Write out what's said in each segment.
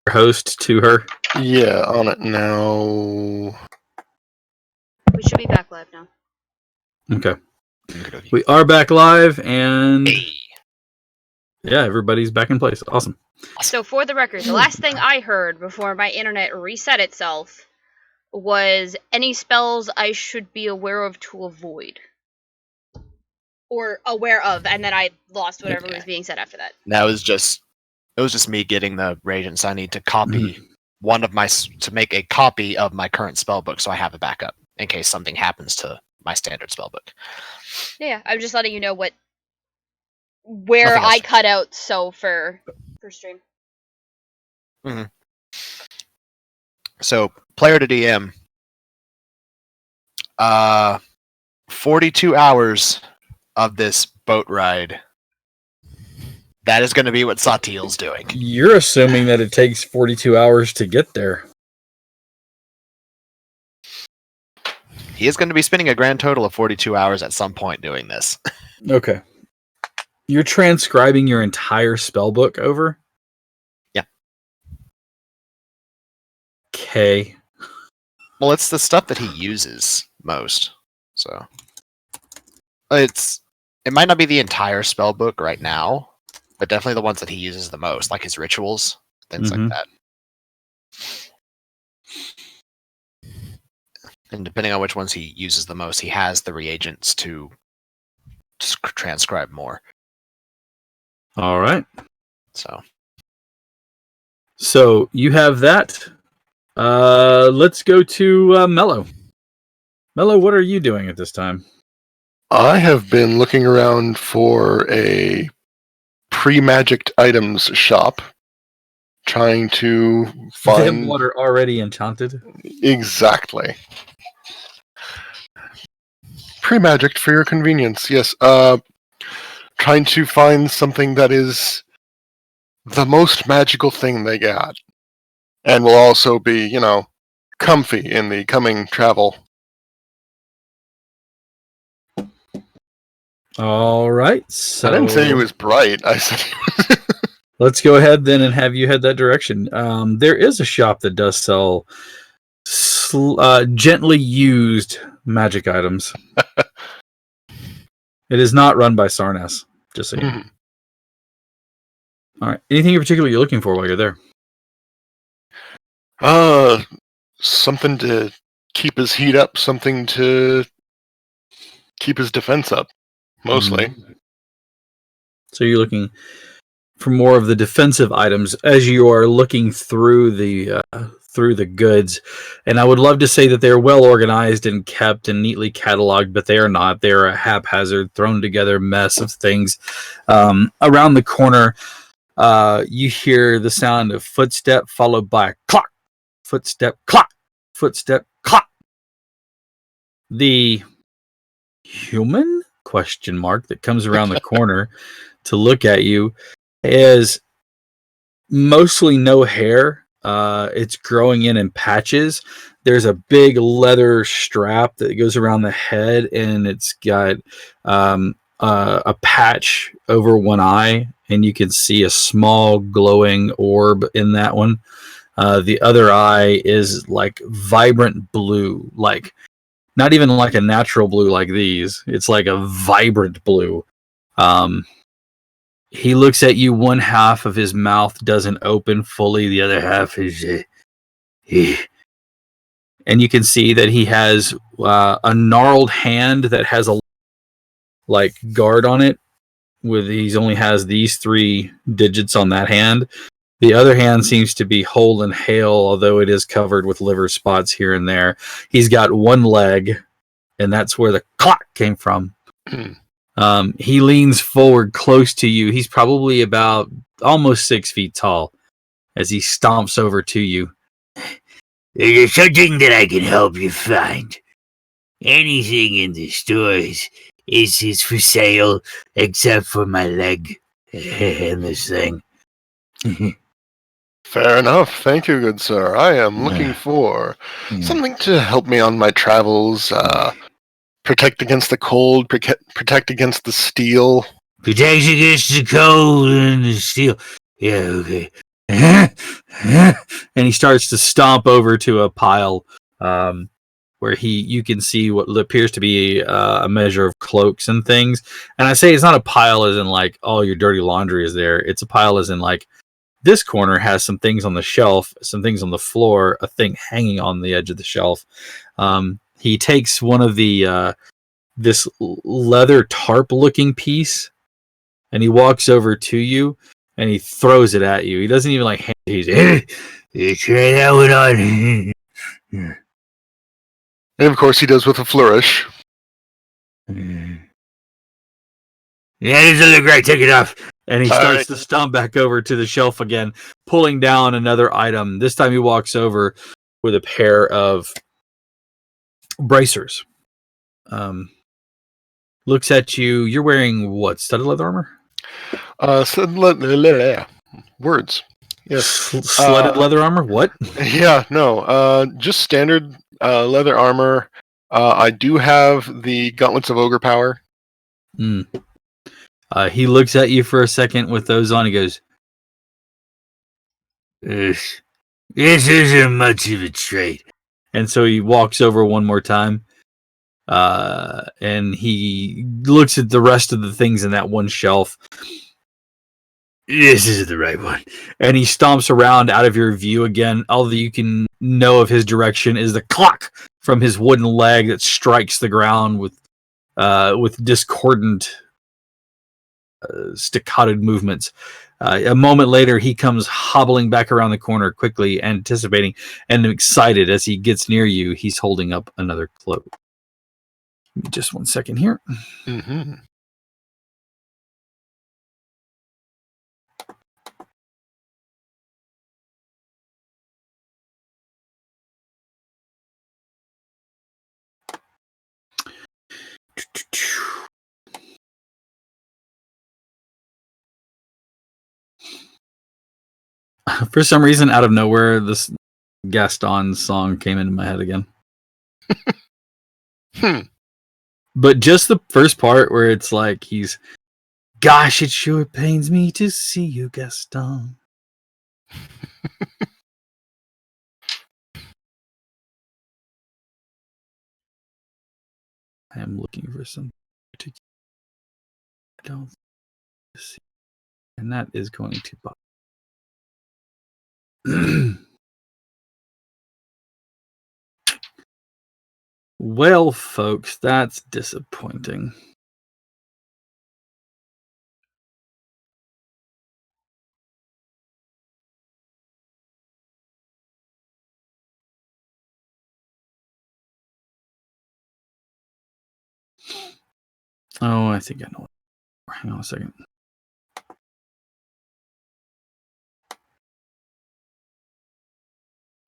host to her? Yeah, on it now. We should be back live now. Okay. We are back live, and Hey. yeah, everybody's back in place. Awesome. So for the record, the last thing I heard before my internet reset itself was any spells I should be aware of to avoid. Or aware of, and then I lost whatever was being said after that. That was just me getting the reagents. I need to copy one of my to make a copy of my current spellbook, so I have a backup in case something happens to my standard spellbook. Yeah, I'm just letting you know where I cut out for stream. Mm-hmm. So player to DM. 42 hours of this boat ride. That is going to be what Satiel's doing. You're assuming that it takes 42 hours to get there. He is going to be spending a grand total of 42 hours at some point doing this. Okay. You're transcribing your entire spellbook over? Yeah. Okay. Well, it's the stuff that he uses most. So it might not be the entire spellbook right now, but definitely the ones that he uses the most, like his rituals, things like that. And depending on which ones he uses the most, he has the reagents to transcribe more. All right. So you have that. Let's go to Mello. Mello, what are you doing at this time? I have been looking around for a pre-magicked items shop, trying to find... Them water already enchanted? Exactly. Pre-magicked for your convenience, yes. Trying to find something that is the most magical thing they got. And will also be, comfy in the coming travel. All right. So I didn't say it was bright. I said let's go ahead then and have you head that direction. There is a shop that does sell gently used magic items. It is not run by Sarnas, just so you know. All right. Anything in particular you're looking for while you're there? Something to keep his heat up, something to keep his defense up, mostly. So you're looking for more of the defensive items as you are looking through the goods. And I would love to say that they're well organized and kept and neatly cataloged, but they are not. They're a haphazard, thrown together mess of things. Around the corner, you hear the sound of footstep followed by a clock. Footstep, clock. Footstep, clock. The human question mark that comes around the corner to look at you is mostly no hair. It's growing in patches. There's a big leather strap that goes around the head, and it's got a patch over one eye, and you can see a small glowing orb in that one. The other eye is like vibrant blue, like not even like a natural blue like these. It's like a vibrant blue. He looks at you. One half of his mouth doesn't open fully. The other half is... and you can see that he has a gnarled hand that has a guard on it. He only has these 3 digits on that hand. The other hand seems to be whole and hale, although it is covered with liver spots here and there. He's got one leg, and that's where the clock came from. He leans forward close to you. He's probably about almost 6 feet tall as he stomps over to you. There's something that I can help you find. Anything in the stores is for sale except for my leg and this thing. Fair enough. Thank you, good sir. I am looking for something to help me on my travels. Protect against the cold, protect against the steel. Protect against the cold and the steel. Yeah, okay. and he starts to stomp over to a pile where you can see what appears to be a measure of cloaks and things. And I say it's not a pile as in like, oh, your dirty laundry is there. It's a pile as in like, this corner has some things on the shelf, some things on the floor, a thing hanging on the edge of the shelf. He takes one of the this leather tarp looking piece, and he walks over to you and he throws it at you. He doesn't even like hand it. He's You try that one on. And of course, he does with a flourish. Yeah, it doesn't look right. Take it off. and he starts to stomp back over to the shelf again, pulling down another item. This time he walks over with a pair of bracers. Looks at you. You're wearing what? Studded leather armor? Words. Yes. Sledded leather armor? What? Yeah, no. Just standard leather armor. I do have the gauntlets of ogre power. He looks at you for a second with those on. He goes, This isn't much of a trade. and so he walks over one more time. And he looks at the rest of the things in that one shelf. This isn't the right one. And he stomps around out of your view again. All that you can know of his direction is the clock from his wooden leg that strikes the ground with discordant, staccato movements. A moment later, he comes hobbling back around the corner quickly, anticipating and excited. As he gets near you, he's holding up another cloak. Give me just 1 second here. Mm-hmm. For some reason, out of nowhere, this Gaston song came into my head again. But just the first part where it's like he's, gosh, it sure pains me to see you, Gaston. I am looking for some particular. I don't see, and that is going to bother. Well, folks, that's disappointing. Oh, I think I know. Hang on a second.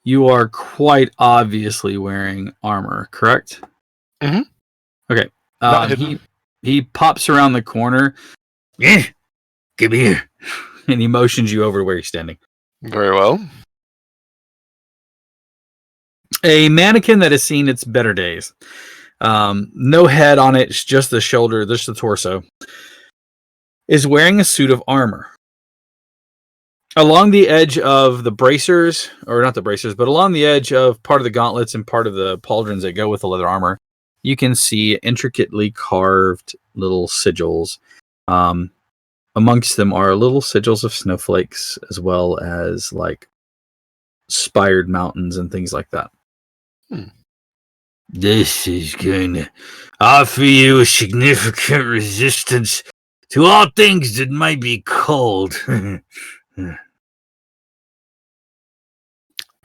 You are quite obviously wearing armor, correct? Mm-hmm. Okay. Not hidden. He pops around the corner. Yeah, come here. And he motions you over to where he's standing. Very well. A mannequin that has seen its better days. No head on it, it's just the shoulder, just the torso. Is wearing a suit of armor. Along the edge of the bracers, or not the bracers, but along the edge of part of the gauntlets and part of the pauldrons that go with the leather armor, you can see intricately carved little sigils. Amongst them are little sigils of snowflakes, as well as like spired mountains and things like that. This is going to offer you a significant resistance to all things that might be cold.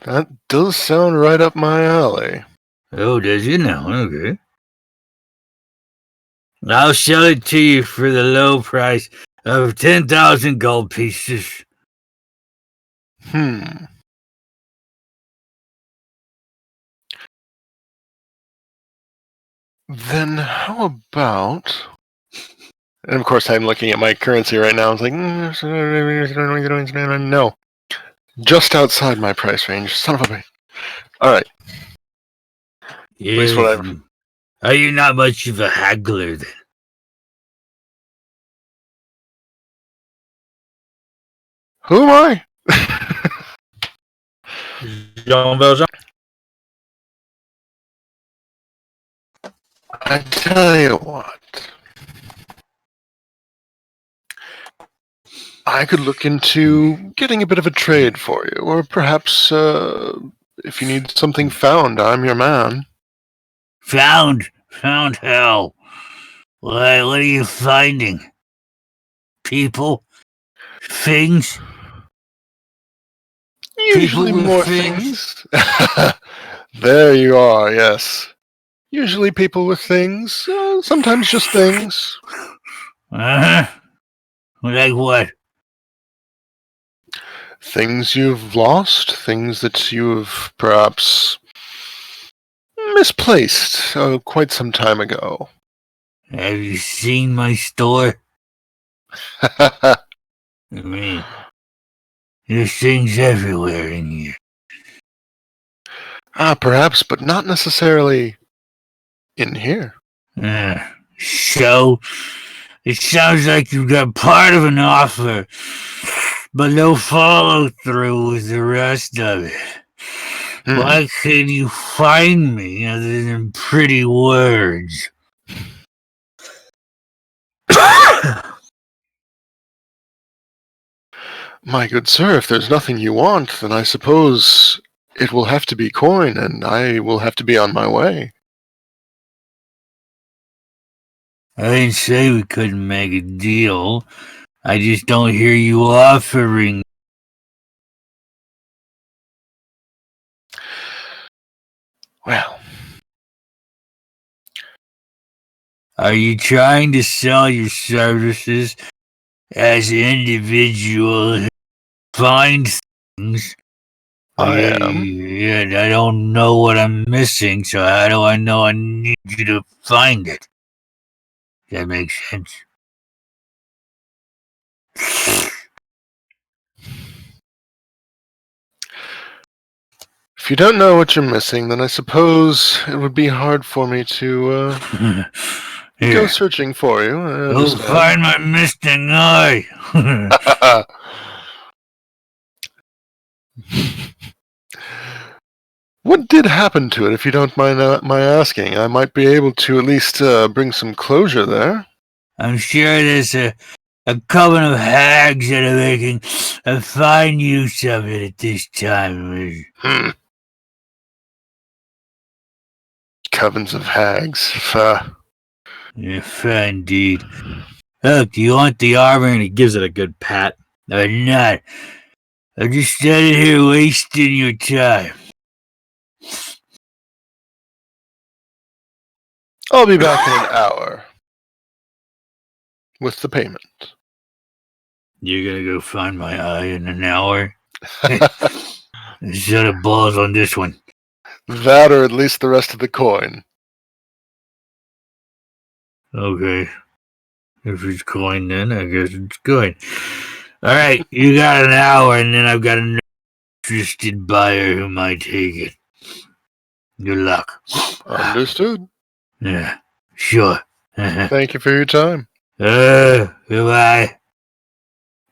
That does sound right up my alley. Oh, does it now? Okay. I'll sell it to you for the low price of 10,000 gold pieces. Then how about... And of course, I'm looking at my currency right now. I was like, no. Just outside my price range. Son of a bitch. Alright. Yes. least what I've- Are you not much of a haggler then? Who am I? Jean Valjean. I tell you what. I could look into getting a bit of a trade for you, or perhaps if you need something found, I'm your man. Found hell. What are you finding? People? Things? Usually People with more things? things. There you are, yes. Usually people with things, sometimes just things. Uh-huh. Like what? Things you've lost, things that you've perhaps misplaced quite some time ago. Have you seen my store? I mean, there's things everywhere in here. Perhaps, but not necessarily in here. So, it sounds like you've got part of an offer, but no follow through with the rest of it. Why can you find me other than pretty words? My good sir, if there's nothing you want, then I suppose it will have to be coin, and I will have to be on my way. I didn't say we couldn't make a deal. I just don't hear you offering. Well, Are you trying to sell your services as individuals who find things? I am. Yeah, I don't know what I'm missing, so how do I know I need you to find it? That makes sense. If you don't know what you're missing, then I suppose it would be hard for me to go Here, searching for you. I go understand. find my missing eye. What did happen to it, if you don't mind my asking? I might be able to at least bring some closure there. I'm sure there's a coven of hags that are making a fine use of it at this time. Covens of hags. If indeed. Look, do you want the armor? And he gives it a good pat. Or not? I'm just standing here wasting your time. I'll be back in an hour with the payment. You're gonna go find my eye in an hour? Shut up balls on this one. That, or at least the rest of the coin. Okay. If it's coin, then I guess it's coin. Alright, you got an hour, and then I've got an interested buyer who might take it. Good luck. Understood. Yeah, sure. Thank you for your time. Goodbye.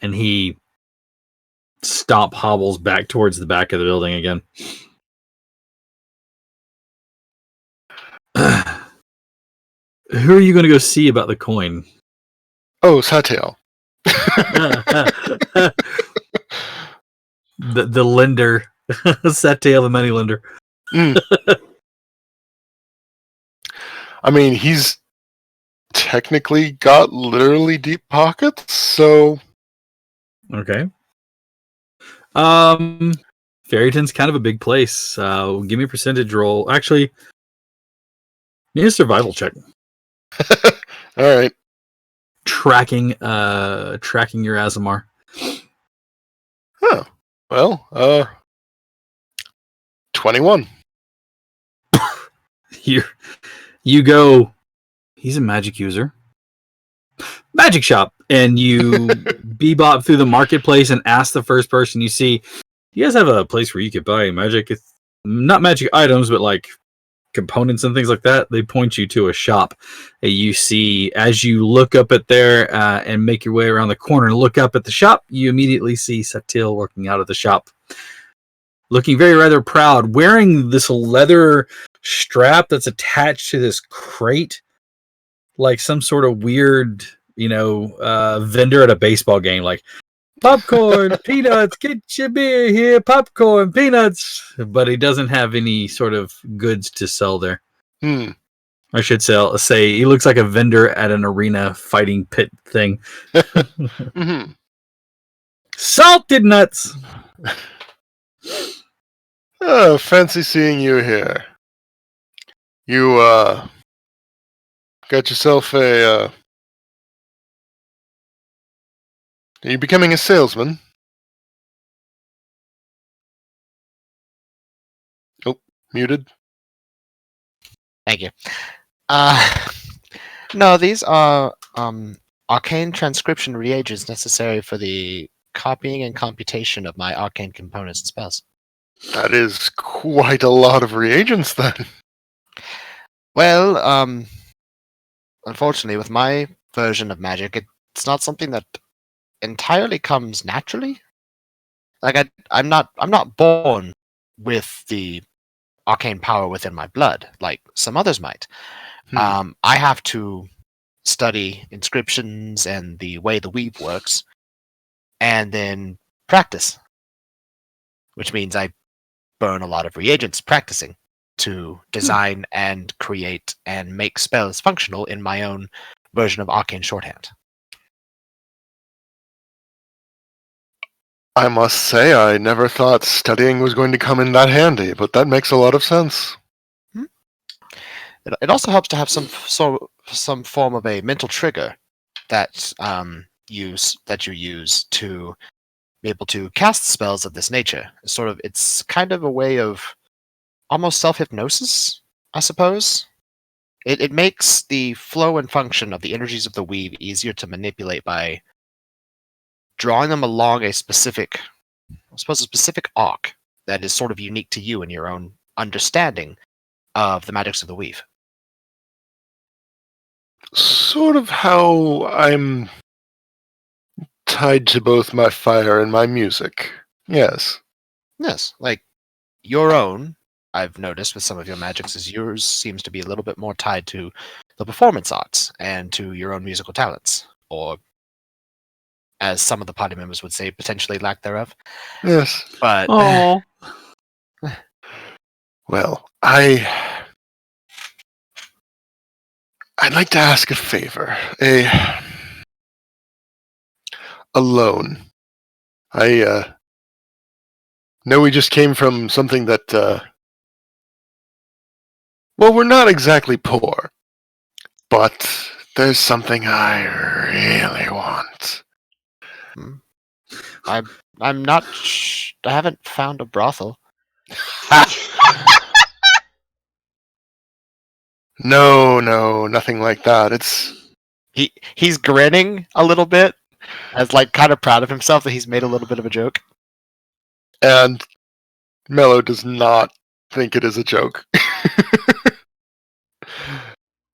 And he hobbles back towards the back of the building again. Who are you going to go see about the coin? Oh, Satiel. the lender. Satiel, the money lender. I mean, he's technically got literally deep pockets, so... Okay. Fairyton's kind of a big place. Give me a percentage roll. Actually, need a survival check. All right. Tracking your Azamar. Huh. Well, 21. You go, he's a magic user. Magic shop. And you bebop through the marketplace and ask the first person you see, you guys have a place where you could buy magic, not magic items, but like components and things like that. They point you to a shop that you see as you look up at there and make your way around the corner and look up at the shop. You immediately see Satil working out of the shop. looking very rather proud, wearing this leather strap that's attached to this crate, like some sort of weird, vendor at a baseball game, like popcorn, peanuts, get your beer here, popcorn, peanuts. But he doesn't have any sort of goods to sell there. I should say he looks like a vendor at an arena fighting pit thing. Mm-hmm. Salted nuts. Oh, fancy seeing you here. You got yourself a are you becoming a salesman? Oh, muted. Thank you. No, these are arcane transcription reagents necessary for the copying and computation of my arcane components and spells. That is quite a lot of reagents, then. Well, unfortunately, with my version of magic, it's not something that entirely comes naturally. Like I'm not born with the arcane power within my blood, like some others might. I have to study inscriptions and the way the weave works, and then practice, which means I burn a lot of reagents practicing to design and create and make spells functional in my own version of arcane shorthand. I must say, I never thought studying was going to come in that handy, but that makes a lot of sense. It also helps to have some form of a mental trigger that you use to be able to cast spells of this nature. It's kind of a way of almost self-hypnosis, I suppose. It makes the flow and function of the energies of the weave easier to manipulate by drawing them along a specific arc that is sort of unique to you and your own understanding of the magics of the weave. Sort of how I'm tied to both my fire and my music. Yes. Yes, like your own, I've noticed with some of your magics, is yours seems to be a little bit more tied to the performance arts and to your own musical talents, or as some of the party members would say, potentially lack thereof. Yes. But well, I'd like to ask a favor. A loan. I know we just came from something that well, we're not exactly poor, but there's something I really want. I'm not. I haven't found a brothel. No, nothing like that. He's grinning a little bit, as like kind of proud of himself that he's made a little bit of a joke. And Mello does not think it is a joke.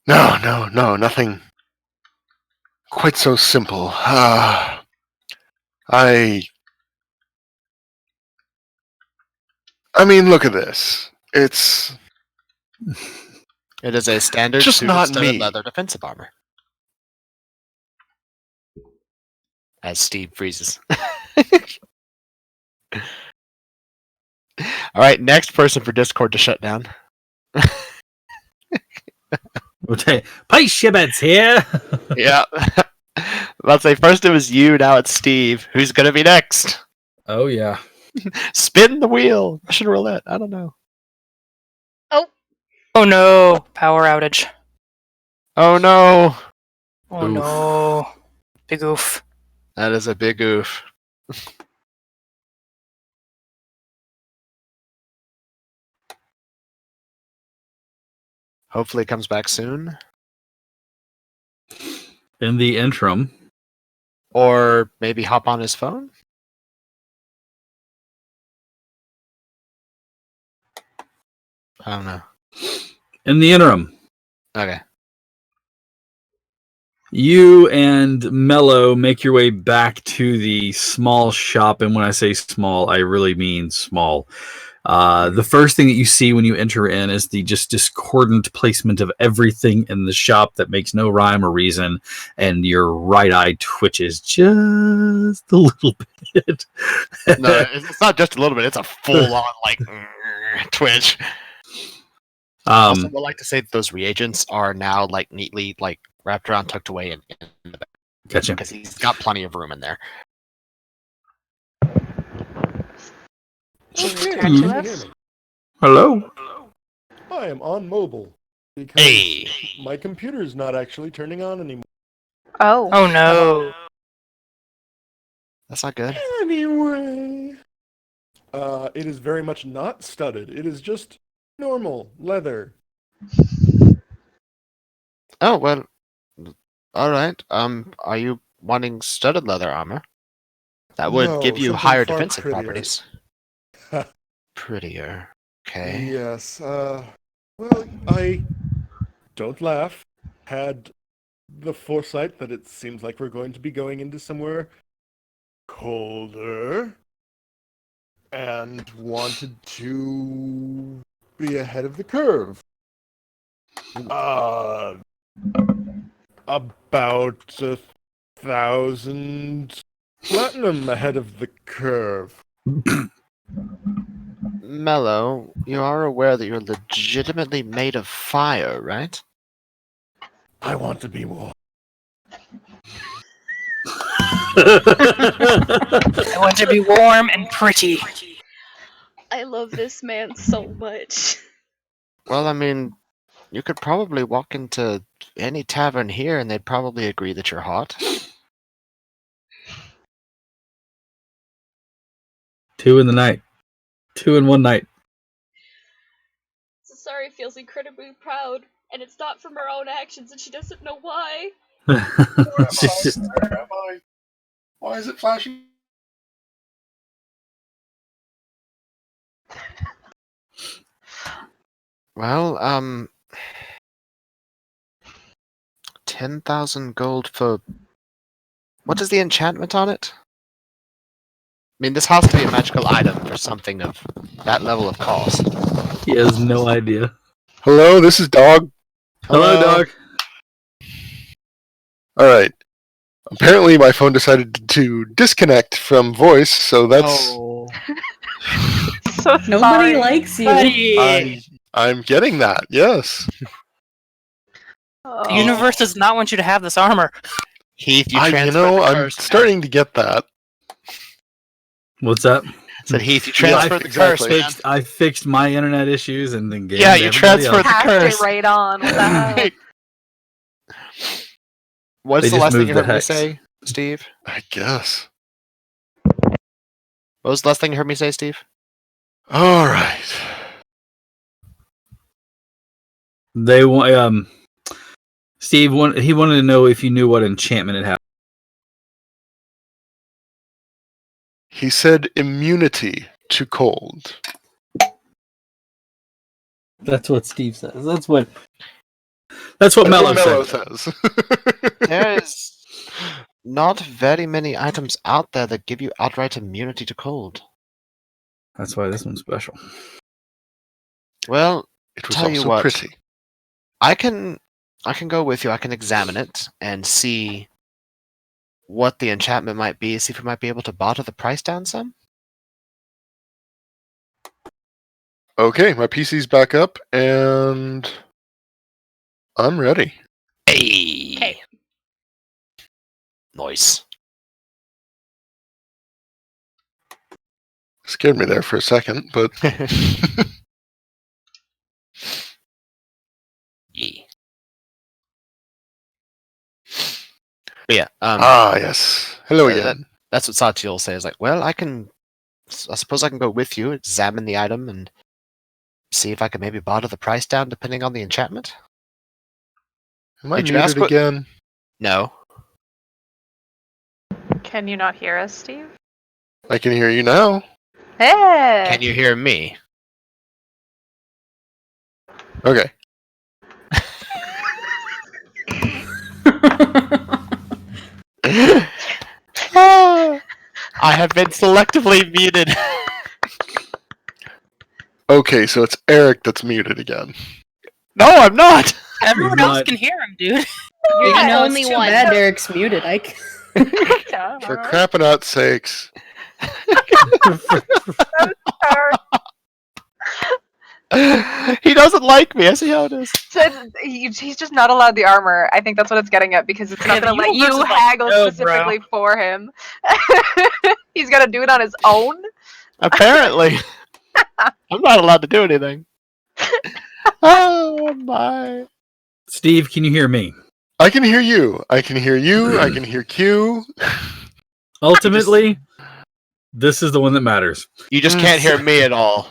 No, nothing quite so simple. I mean, look at this. It is a standard Just suit not of studded me. leather defensive armor. As Steve freezes. All right, next person for Discord to shut down. Okay, Pice Shibbets here. Yeah. Let's say first it was you, now it's Steve. Who's gonna be next? Oh yeah. Spin the wheel. Russian roulette. I don't know. Oh no, power outage. Oh no. Oh Oof. no. Big oof. That is a big oof. Hopefully it comes back soon. In the interim, Or maybe hop on his phone? I don't know. Okay. you and Mello make your way back to the small shop, and when I say small, I really mean small. The first thing that you see when you enter in is the just discordant placement of everything in the shop that makes no rhyme or reason, and your right eye twitches just a little bit. No, it's not just a little bit. It's a full-on like twitch. Also, would like to say that those reagents are now like neatly like wrapped around, tucked away in the back Gotcha. because he's got plenty of room in there. Can you Okay, turn you to can us? hear me. Hello. I am on mobile because Hey. my computer is not actually turning on anymore. Oh. Oh no. That's not good. Anyway, it is very much not studded. It is just normal leather. Oh well. All right. Are you wanting studded leather armor? That would No, give you something higher far defensive prettier. properties. Prettier. Okay. Yes. Well, I don't laugh. Had the foresight that it seems like we're going to be going into somewhere colder, and wanted to be ahead of the curve. About 1,000 platinum ahead of the curve. Mello, you are aware that you're legitimately made of fire, right? I want to be warm. I want to be warm and pretty. I love this man so much. Well, I mean, you could probably walk into any tavern here and they'd probably agree that you're hot. 2 in the night. 2 in one night. Sasari feels incredibly proud, and it's not from her own actions, and she doesn't know why. She's just- Where am I? Why is it flashing? Well, 10,000 gold for... What is the enchantment on it? I mean, this has to be a magical item for something of that level of cost. he has no idea. Hello, this is Dog. Hello, dog. All right. Apparently, my phone decided to disconnect from voice, so that's So Nobody sorry, likes you. buddy. I'm getting that. Yes, The universe does not want you to have this armor. Heath, you you transferred know, the I'm curse. starting to get that. What's that? Said Heath, you Yeah, transferred the exactly. curse, man. I fixed my internet issues and then gave Yeah, it to you everybody transferred else. the curse. right on. What the hell? What's They the just last thing moved you the heard me hex. say, Steve? I guess. What was the last thing you heard me say, Steve? All right. They want Steve he wanted to know if you knew what enchantment it had. He said immunity to cold. That's what Steve says. That's what Mello Mello said. says. There is not very many items out there that give you outright immunity to cold. That's why this one's special. Well, It was Tell you also what. pretty. I can go with you. I can examine it and see what the enchantment might be. See if we might be able to barter the price down some. Okay, my PC's back up, and I'm ready. Hey. Okay. Nice. Scared me there for a second, but Yeah. But yeah. yes. Hello that- again. That's what Sachi will say. Is like, well, I suppose I can go with you, examine the item, and see if I can maybe barter the price down depending on the enchantment. Am I Did you ask muted what- again? No. Can you not hear us, Steve? I can hear you now. Hey! Can you hear me? Okay. I have been selectively muted. Okay, so it's Eric that's muted again. No, I'm not. Everyone You're else not- can hear him, dude. You're Yeah, the no, only it's too one. bad Eric's muted. For crapping out sakes. He doesn't like me. I see how it is. Said he's just not allowed the armor. I think that's what it's getting at because it's Yeah, not the going to let universe you is like, haggle "No, bro." specifically for him. He's got to do it on his own. Apparently, I'm not allowed to do anything. Oh my! Steve, can you hear me? I can hear you. I can hear you. I can hear Q. Ultimately, this is the one that matters. You just can't hear me at all.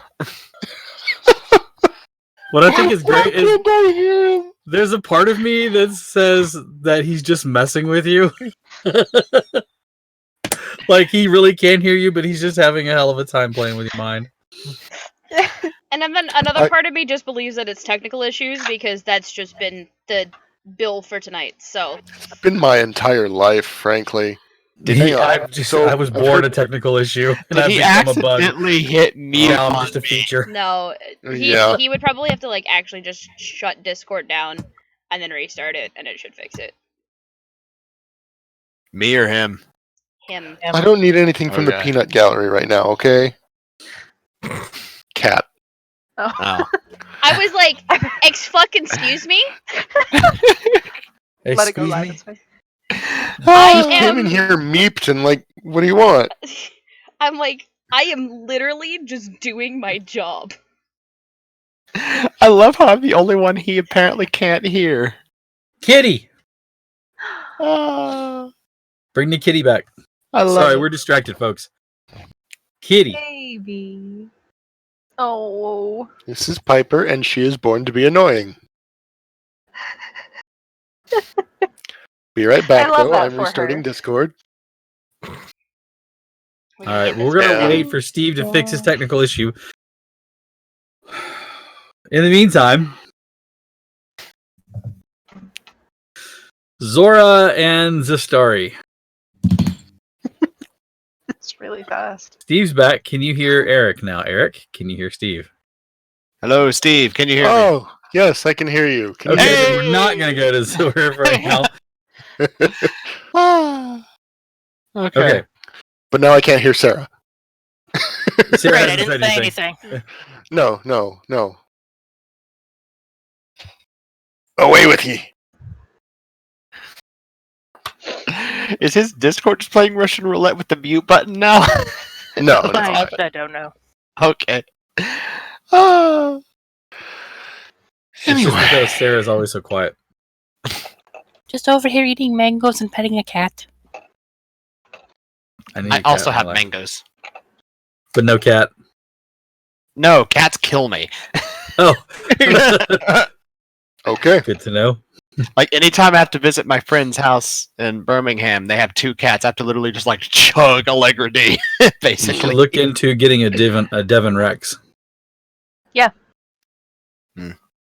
What I think is great is Can't I hear him? there's a part of me that says that he's just messing with you. Like he really can't hear you, but he's just having a hell of a time playing with your mind. And then another part of me just believes that it's technical issues because that's just been the bill for tonight. So It's been my entire life, frankly. He, Hang on. I was I've born heard- a technical issue, and Did I've he become a bug. accidentally hit me Now I'm on just a me? feature. no, Yeah. he would probably have to like actually just shut Discord down and then restart it, and it should fix it. Me or him? Him. I don't need anything from the Okay. peanut gallery right now, okay? Cat. Oh. I was like, excuse me. Let it go Excuse live. me? It's fine. I Just came am- in here meeped and like, what do you want? I'm like, I am literally just doing my job. I love how I'm the only one he apparently can't hear. Kitty, Ah, bring the kitty back. I love Sorry, it. we're distracted, folks. Kitty. Baby. Oh. This is Piper, and she is born to be annoying. Be right back, I love though. that I'm for restarting her. Discord. We All can right, get well, this we're gonna Yeah. wait for Steve to fix his technical issue. In the meantime, Zora and Zastari. It's really fast. Steve's back. Can you hear Eric now? Eric, can you hear Steve? Hello, Steve. Can you hear me? Oh, yes, I can hear you. Can you Okay, hear then we're not gonna go to Zora right now. me? Ah. Okay. Okay, But now I can't hear Sarah. Sarah Great, I hasn't didn't said say anything. anything. No. Away with ye. Is his Discord just playing Russian roulette with the mute button now? No, no. I don't know. Okay. Ah. It's just Anyway. because Sarah's always so quiet. Just over here eating mangoes and petting a cat. I, need I a cat also in my have life. mangoes. But no cat. No, cats kill me. Oh, Okay. good to know. Like anytime I have to visit my friend's house in Birmingham, they have 2 cats. I have to literally just like chug Allegra D, You should basically. look into getting a Devon Rex.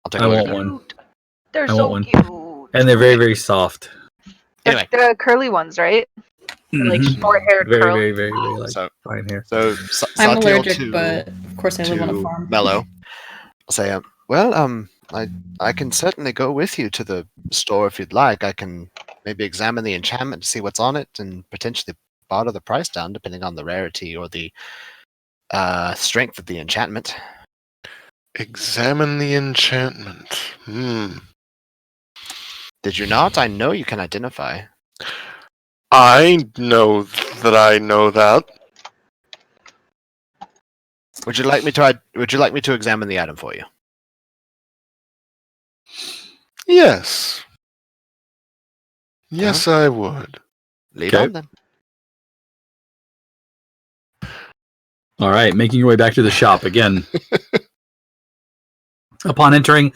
I'll take I a look want at it. one, They're I so want cute. and they're very, very soft. Anyway, The curly ones, right? Like Mhm. short-haired Very, curly. very, very, very like so fine hair. I'm Satiel allergic, to, but of course I live on a farm. Mello. I'll say, I can certainly go with you to the store if you'd like. I can maybe examine the enchantment to see what's on it and potentially barter the price down depending on the rarity or the strength of the enchantment. Examine the enchantment. Did you not? I know you can identify. I know that I know that. Would you like me to examine the item for you? Yes. Yes, I would. Lead Okay. on then. All right, making your way back to the shop again. Upon entering,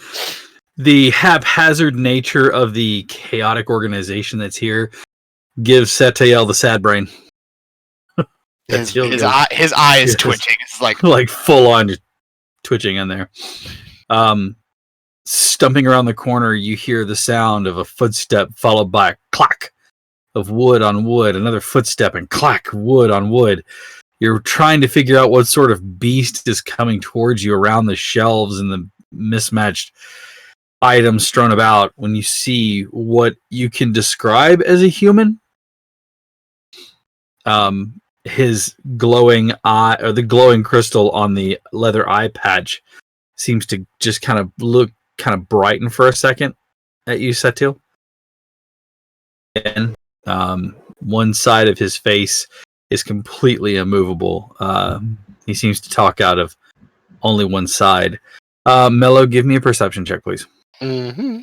the haphazard nature of the chaotic organization that's here gives Setiel the sad brain. His Setiel his goes, eye is Yes. twitching. It's like like full on twitching in there. Stumping around the corner, you hear the sound of a footstep followed by a clack of wood on wood, another footstep and clack wood on wood. You're trying to figure out what sort of beast is coming towards you around the shelves and the mismatched items strewn about when you see what you can describe as a human. His glowing eye, or the glowing crystal on the leather eye patch, seems to just kind of brighten for a second at you, Setil. And one side of his face is completely immovable. He seems to talk out of only one side. Mello, give me a perception check, please. Mm-hmm.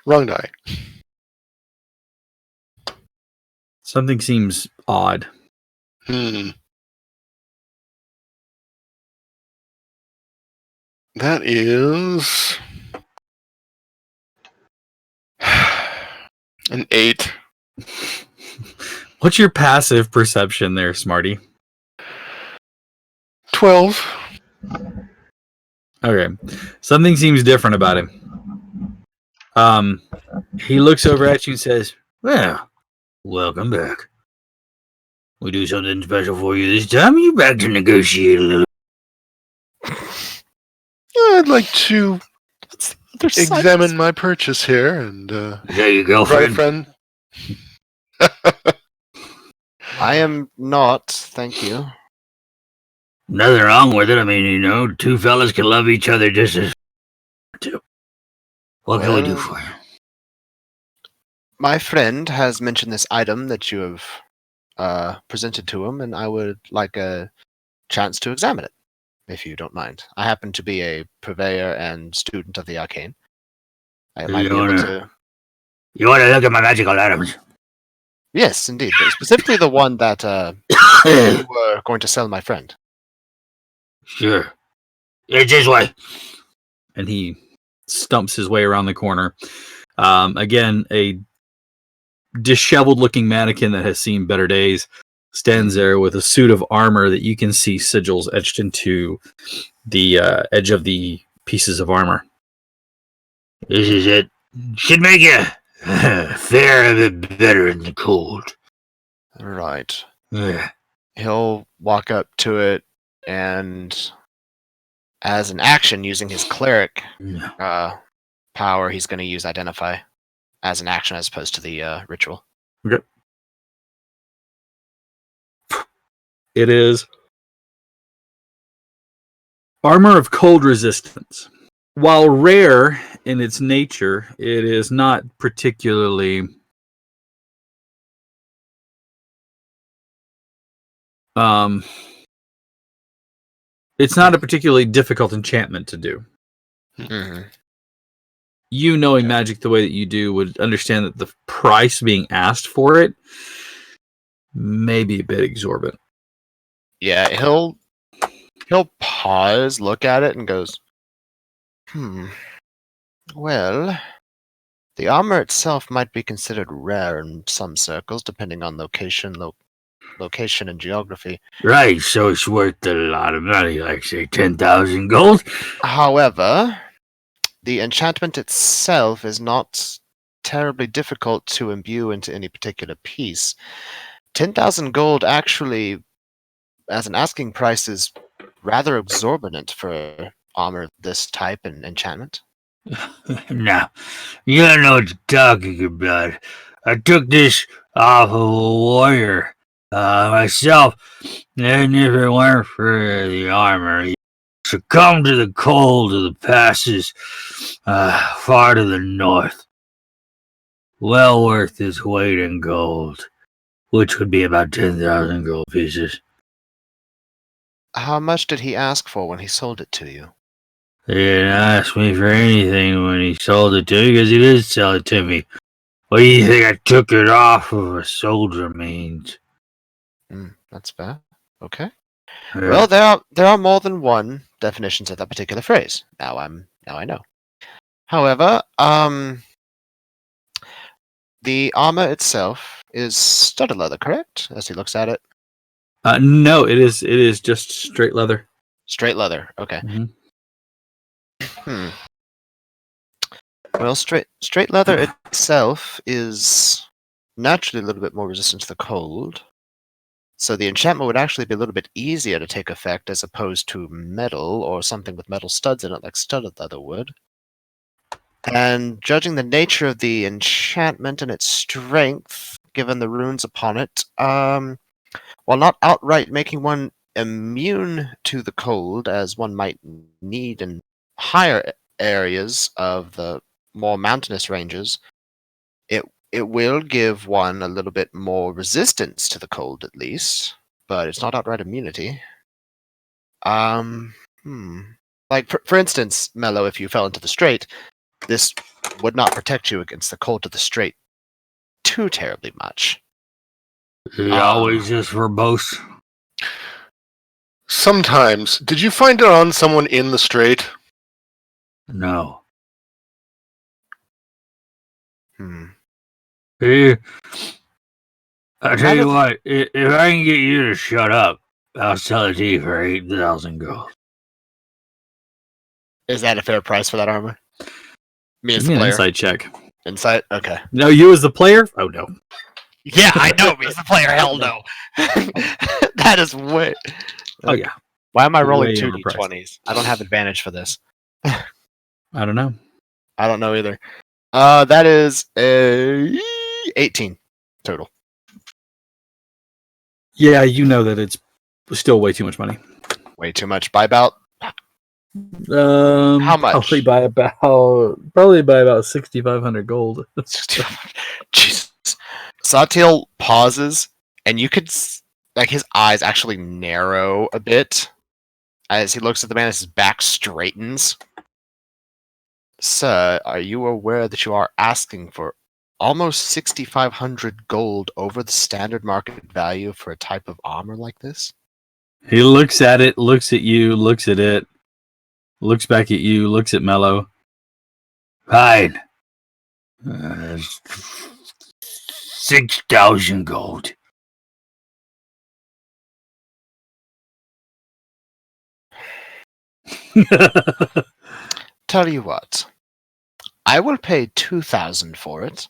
Wrong die. Something seems odd. That is an 8. What's your passive perception there, Smarty? 12. Okay. Something seems different about him. He looks over at you and says, Well, welcome back. We do something special for you this time. You back to negotiate a little. I'd like to examine my purchase here and Is that your girlfriend? friend. I am not, thank you. Nothing wrong with it. I mean, you know, two fellas can love each other just as two. What can we do for you? My friend has mentioned this item that you have presented to him, and I would like a chance to examine it, if you don't mind. I happen to be a purveyor and student of the arcane. I might be able to... You want to look at my magical items? Yes, indeed. But specifically the one that you were going to sell my friend. Sure. It's this way. and he stumps his way around the corner. Again, a disheveled-looking mannequin that has seen better days stands there with a suit of armor that you can see sigils etched into the edge of the pieces of armor. This is it. Should make you fare a bit better in the cold. Right. Yeah. He'll walk up to it and, as an action, using his cleric power, he's going to use Identify as an action as opposed to the ritual. Okay. It is armor of cold resistance. While rare in its nature, it is not particularly it's not a particularly difficult enchantment to do. Mm-hmm. You, knowing magic the way that you do, would understand that the price being asked for it may be a bit exorbitant. Yeah, he'll pause, look at it, and goes, well, the armor itself might be considered rare in some circles, depending on location and geography. Right, so it's worth a lot of money, like say 10,000 gold. However, the enchantment itself is not terribly difficult to imbue into any particular piece. 10,000 gold actually, as an asking price, is rather exorbitant for armor this type and enchantment. Now, you don't know what you're talking about. I took this off of a warrior myself, and if it weren't for the armor, he succumbed to the cold of the passes far to the north. Well worth his weight in gold, which would be about 10,000 gold pieces. How much did he ask for when he sold it to you? He didn't ask me for anything when he sold it to me, because he did sell it to me. What do you think I took it off of a soldier means? That's fair. Okay. Well, there are more than one definitions of that particular phrase. Now I know. However, the armor itself is studded leather, correct? As he looks at it. No, it is just straight leather. Straight leather. Okay. Mm-hmm. Well, straight leather itself is naturally a little bit more resistant to the cold. So the enchantment would actually be a little bit easier to take effect as opposed to metal or something with metal studs in it like studded leather would. And judging the nature of the enchantment and its strength, given the runes upon it, while not outright making one immune to the cold, as one might need in higher areas of the more mountainous ranges, it will give one a little bit more resistance to the cold, at least, but it's not outright immunity. Like, for instance, Mello, if you fell into the strait, this would not protect you against the cold of the strait too terribly much. He always just verbose. Sometimes. Did you find it on someone in the strait? No. Hmm. I tell you what, if I can get you to shut up, I'll sell it to you for 8,000 gold. Is that a fair price for that armor? Me as Give the me an player. insight check. Insight? Okay. No, you as the player? Oh no. Yeah, I know. Me as the player. Hell no. That is way. Oh yeah. Why am I rolling Way 2d20s? I don't have advantage for this. I don't know. I don't know either. That is a 18 total. Yeah, you know that it's still way too much money. Way too much. By about How much? Probably by about 6,500 gold. Jesus. Satiel pauses, and you could like his eyes actually narrow a bit as he looks at the man as his back straightens. Sir, are you aware that you are asking for almost 6,500 gold over the standard market value for a type of armor like this? He looks at it, looks at you, looks at it, looks back at you, looks at Mello. Fine. 6,000 gold. Tell you what, I will pay 2,000 for it,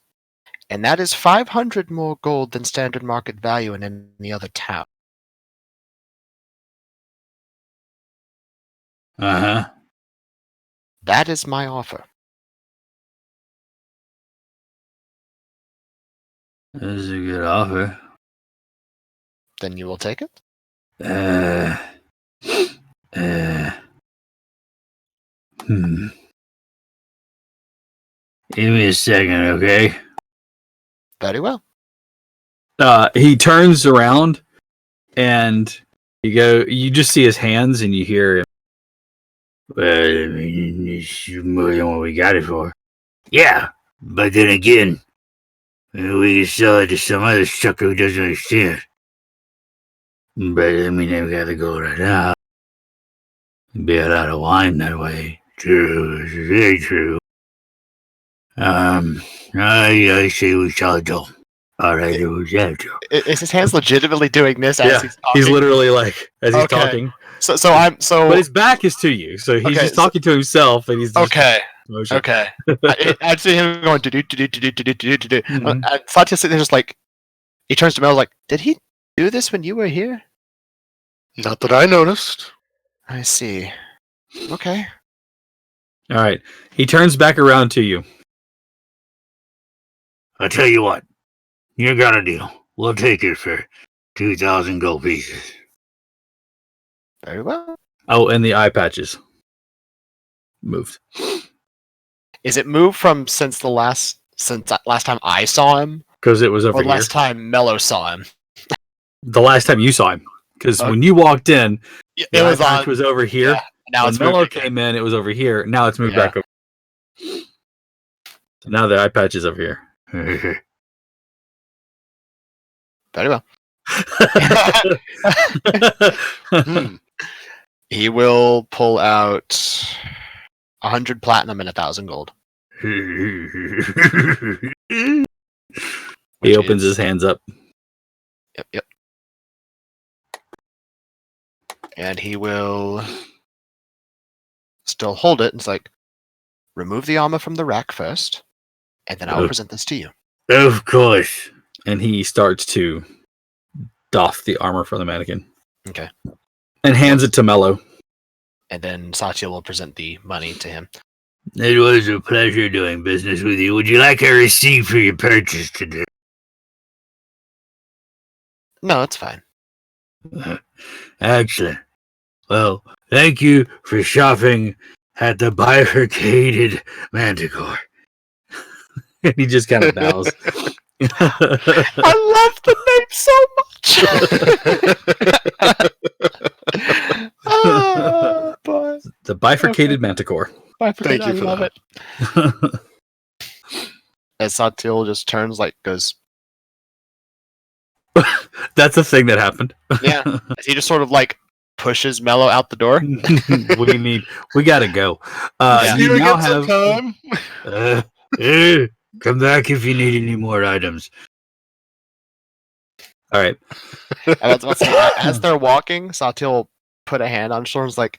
and that is 500 more gold than standard market value in any other town. Uh-huh. That is my offer. This is a good offer. Then you will take it? Give me a second, okay? Very well. He turns around and you just see his hands and you hear him. Well, I mean, it's more than what we got it for. Yeah, but then again, we can sell it to some other sucker who doesn't understand. But I mean, I've got to go right now. Be a lot of wine that way. True, this is very true. I say we sell it to him. All right, it was that Joe. Is his hands legitimately doing this as Yeah, he's talking? he's literally like as he's talking. So But his back is to you, so he's just talking to himself, and he's just motion. Okay. I'd see him going do. Mhm. And Satya's sitting there just like, he turns to Mel like, did he do this when you were here? Not that I noticed. I see. Okay. All right, he turns back around to you. I'll tell you what. You got a deal. We'll take it for 2,000 gold pieces. Very well. Oh, and the eye patches moved. Is it moved from since last time I saw him? Because it was over Or here. last time Mello saw him? The last time you saw him. Because when you walked in, It the was eye patch was over here. Yeah, now when it's Mello moved came in, it was over here. Now it's moved Yeah. back over. So now the eye patch is over here. Very well. He will pull out 100 platinum and 1,000 gold. He opens his hands up. Yep. And he will still hold it. And it's like, remove the armor from the rack first, and then I'll present this to you. Of course. And he starts to doff the armor from the mannequin. Okay. And hands it to Mello. And then Satya will present the money to him. It was a pleasure doing business with you. Would you like a receipt for your purchase today? No, it's fine. Excellent. Well, thank you for shopping at the bifurcated Manticore. And he just kind of bows. I love the name so much. Oh, boy. The bifurcated Manticore. Thank you for love that. it. As Satil just turns, goes, That's a thing that happened. yeah. As he just sort of pushes Mello out the door. we gotta go. Yeah. You now have time. Come back if you need any more items. all right. As they're walking, Satil will put a hand on his shoulder and is like,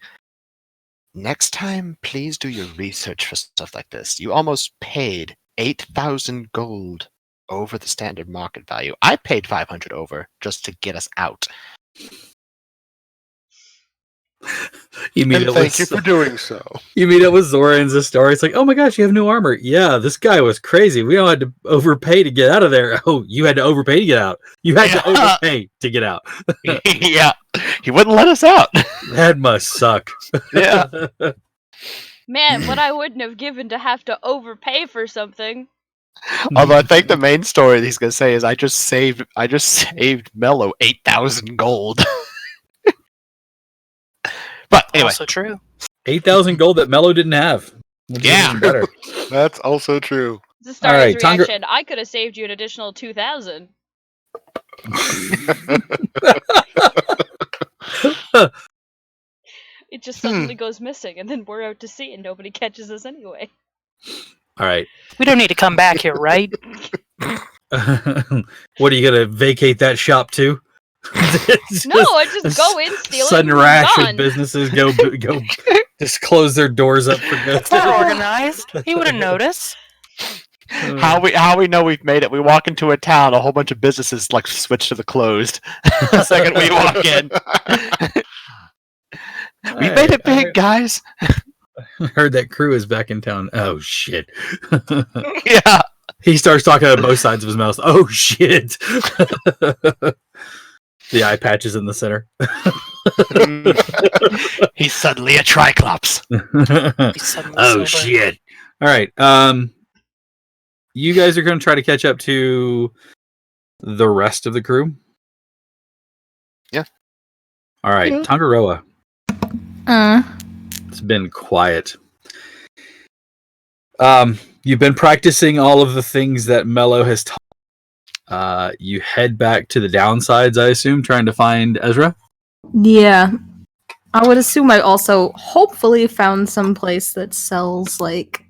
next time, please do your research for stuff like this. You almost paid 8,000 gold over the standard market value. I paid 500 over just to get us out. You meet And up thank with you for doing so. You meet up with Zora and Zastor. It's like, oh my gosh, you have new armor. Yeah, this guy was crazy. We all had to overpay to get out of there. Oh, you had to overpay to get out. You had to overpay to get out. Yeah, he wouldn't let us out. That must suck. Yeah. Man, what I wouldn't have given to have to overpay for something. Although I think the main story that he's gonna say is I just saved Mello 8,000 gold. But anyway, Also true. 8,000 gold that Mello didn't have. Which is Yeah. even better. That's also true. The starter's Alright, Tonga- reaction. I could have saved you an additional 2,000. It just suddenly goes missing, and then we're out to sea, and nobody catches us anyway. All right. We don't need to come back here, right? What are you gonna vacate that shop to? No, I just go in, steal it, sudden and rash gone. of businesses go just close their doors up for good. It's not organized. He would have noticed. how we know we've made it? We walk into a town, a whole bunch of businesses switch to the closed. The second we walk in, we made it big, guys. I heard that crew is back in town. Oh shit! Yeah. He starts talking out of both sides of his mouth. Oh shit! The eye patch is in the center. He's suddenly a Triclops. He's suddenly Oh, sober. shit. All right. You guys are going to try to catch up to the rest of the crew. Yeah. All right, Yeah. Tangaroa. It's been quiet. You've been practicing all of the things that Mello has taught. You head back to the downsides, I assume, trying to find Ezra. Yeah. I would assume I also hopefully found some place that sells like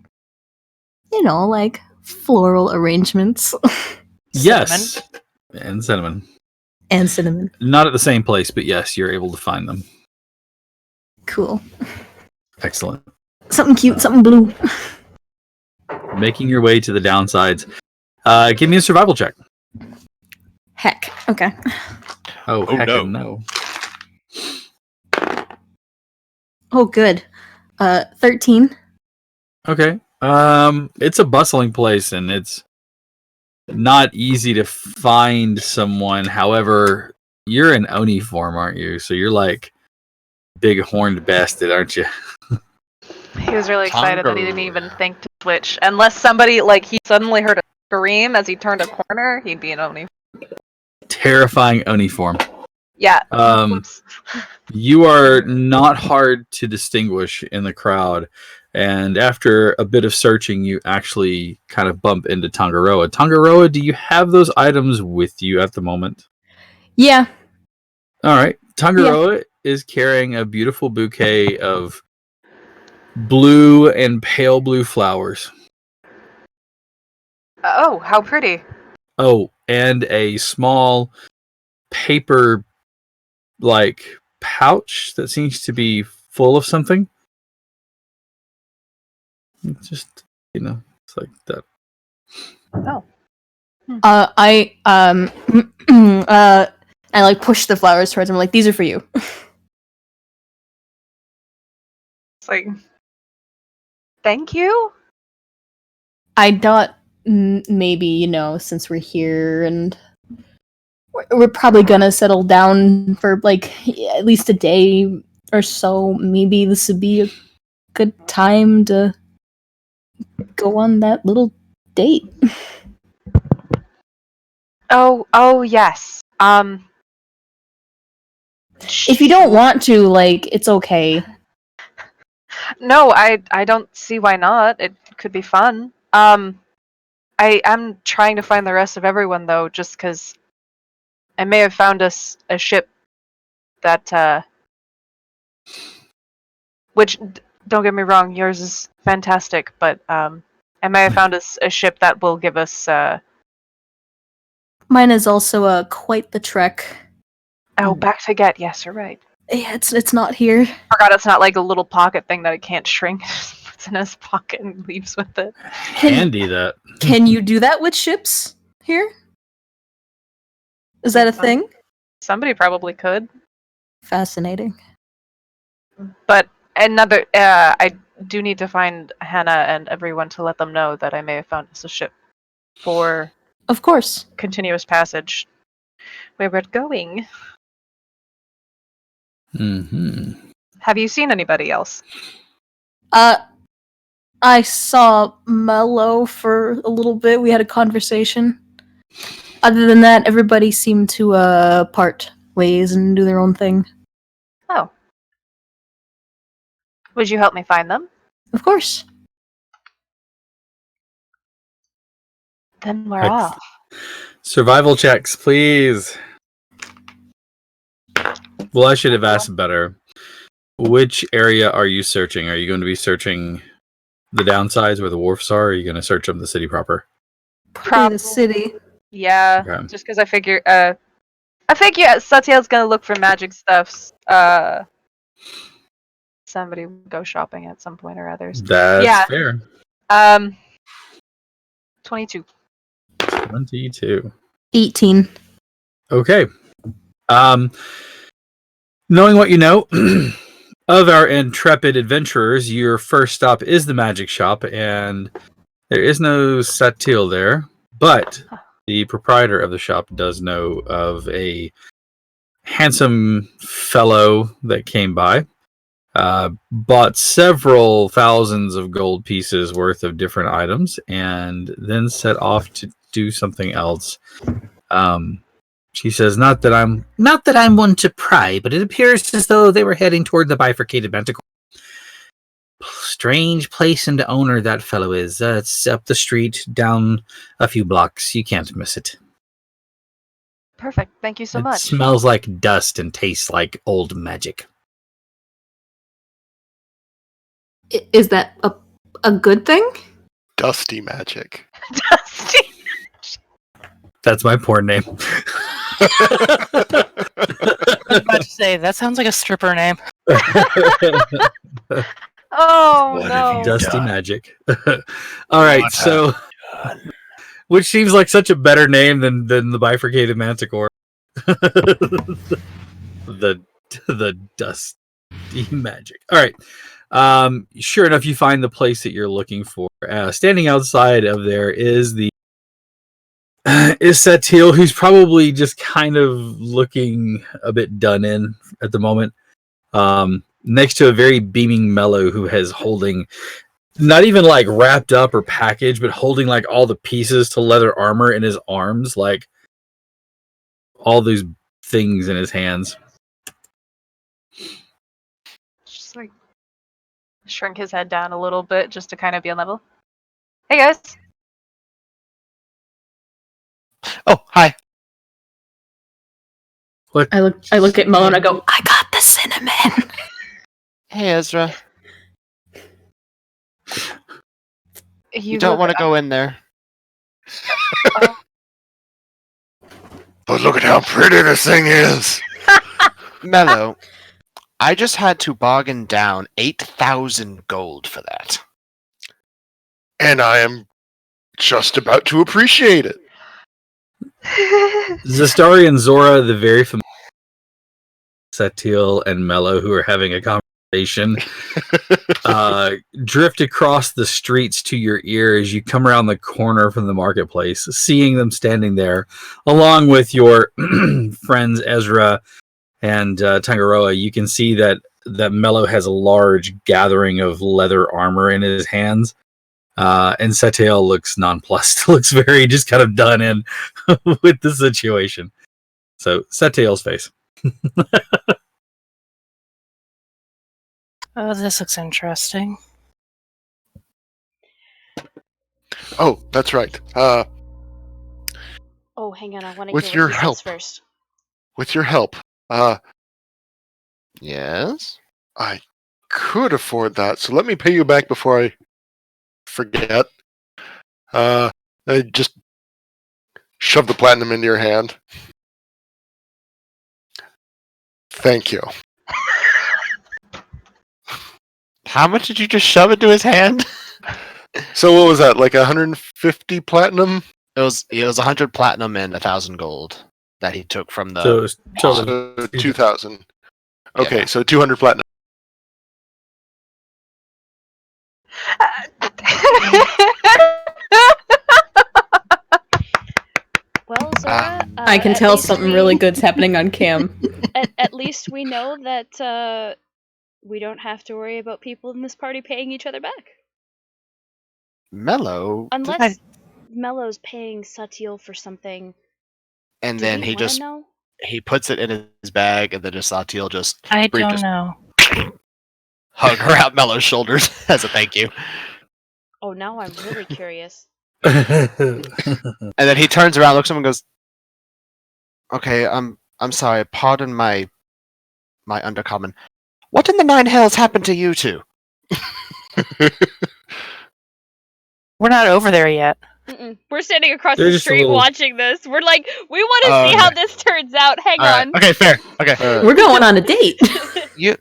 floral arrangements. Yes. And cinnamon. And cinnamon. Not at the same place, but yes, you're able to find them. Cool. Excellent. Something cute, something blue. Making your way to the downsides. Give me a survival check. Heck. Okay. Oh, Oh, heck no. no. Oh, good. 13. Okay. It's a bustling place and it's not easy to find someone. However, you're in Oni form, aren't you? So you're like big horned bastard, aren't you? He was really excited that he didn't Tongaroo. even think to switch. Unless somebody, he suddenly heard a scream as he turned a corner, he'd be an Oni. Terrifying Oni form. Yeah. Whoops. You are not hard to distinguish in the crowd. And after a bit of searching, you actually kind of bump into Tangaroa. Tangaroa, do you have those items with you at the moment? Yeah. All right. Tangaroa is carrying a beautiful bouquet of blue and pale blue flowers. Oh, how pretty. Oh, and a small paper pouch that seems to be full of something. Just, it's like that. Oh. I like push the flowers towards him. Like, these are for you. It's like, thank you. I thought maybe, since we're here and we're probably gonna settle down for like at least a day or so, maybe this would be a good time to go on that little date. Oh yes. If you don't want to, like, it's okay. No, I don't see why not. It could be fun. I am trying to find the rest of everyone though, just because I may have found us a ship that which don't get me wrong, yours is fantastic, but I may have found us a ship that will give us Mine is also quite the trek. back to get. Yes, you're right. Yeah, it's not here. Forgot it's not like a little pocket thing that it can't shrink. Just puts in his pocket and leaves with it. Handy that. Can you do that with ships here? Is that a thing? Somebody probably could. Fascinating. But another, I do need to find Hannah and everyone to let them know that I may have found us a ship for, of course, continuous passage where we're going. Mm-hmm. Have you seen anybody else? I saw Mello for a little bit. We had a conversation. Other than that, everybody seemed to part ways and do their own thing. Oh. Would you help me find them? Of course. Then we're off. Survival checks, please. Well, I should have asked better. Which area are you searching? Are you going to be searching the downsides where the wharfs are, or are you going to search up the city proper? Probably the city. Yeah, Okay. just because I figure Satiel's gonna look for magic stuffs. Somebody will go shopping at some point or others. That's fair. 22. 22. 18. Okay. Knowing what you know of our intrepid adventurers, your first stop is the magic shop, and there is no Satil there, but the proprietor of the shop does know of a handsome fellow that came by, bought several thousands of gold pieces worth of different items, and then set off to do something else. She says, not that I'm one to pry, but it appears as though they were heading toward the bifurcated manticore. Strange place and owner that fellow is. It's up the street, down a few blocks. You can't miss it. Perfect. Thank you so much. It smells like dust and tastes like old magic. Is that a good thing? Dusty magic. Dusty. That's my porn name. I was about to say, that sounds like a stripper name. Oh, What no. have you Dusty done? magic. All right, What so which seems like such a better name than the bifurcated manticore. the dusty magic. All right. Sure enough, you find the place that you're looking for. Standing outside of there is Satil, who's probably just kind of looking a bit done in at the moment. Next to a very beaming Mellow who has holding, not even like wrapped up or packaged, but holding like all the pieces to leather armor in his arms, like all these things in his hands. Just like shrink his head down a little bit just to kind of be on level. Hey guys. Oh, hi. What? I look at Mello and I go, I got the cinnamon. Hey, Ezra. You look- don't want to go in there. But look at how pretty this thing is. Mello, I just had to bargain down 8,000 gold for that. And I am just about to appreciate it. Zastari and Zora, the very familiar Satil and Mello, who are having a conversation, drift across the streets to your ear as you come around the corner from the marketplace, seeing them standing there, along with your friends Ezra and Tangaroa. You can see that Mello has a large gathering of leather armor in his hands. And Satil looks nonplussed, looks very just kind of done in with the situation. So, Satil's face. Oh, this looks interesting. Oh, that's right. Oh, hang on. I want to With hear your what he help. says first. With your help, Yes. I could afford that, so let me pay you back before I forget. I just shove the platinum into your hand. Thank you. How much did you just shove into his hand? So what was that? Like 150 platinum? It was 100 platinum and 1,000 gold that he took from the. So it was totally So 2,000. Okay, Yeah. so 200 platinum. Well, Zora, I can at tell least something we- really good's happening on cam. At least we know that we don't have to worry about people in this party paying each other back. Mellow. Unless Mello's paying Satil for something. And Do then we he wanna just know? he puts it in his bag, and then Satil just I brief don't just know. hug around Mellow's shoulders as a thank you. Oh, now I'm really curious. And then he turns around, looks at him, and goes, "Okay, I'm sorry. Pardon my undercommon. What in the nine hells happened to you two?" We're not over there yet. Mm-mm. We're standing across They're the just a street little- watching this. We're like, we want to Oh, see how okay. this turns out. Hang All right. on. Okay, fair. Okay. We're going on a date. You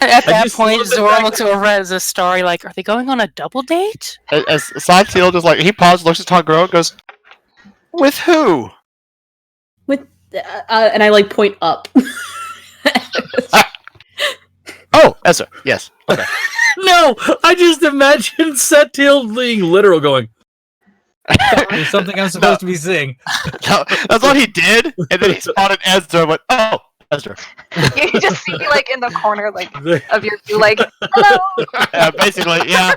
At I that just point, love the Zora fact looks over at Zastari like, are they going on a double date? as Satil just like he pauses, looks at Tangrowth, and goes, "With who?" With and I like point up. Oh, Ezra. Yes. Okay. No, I just imagine Satil being literal, going, "There's something I'm supposed to be seeing." No, that's what he did, and then he spotted Ezra and went, "Oh, Ezra." You just see like in the corner like of your view, like, hello. Basically, yeah.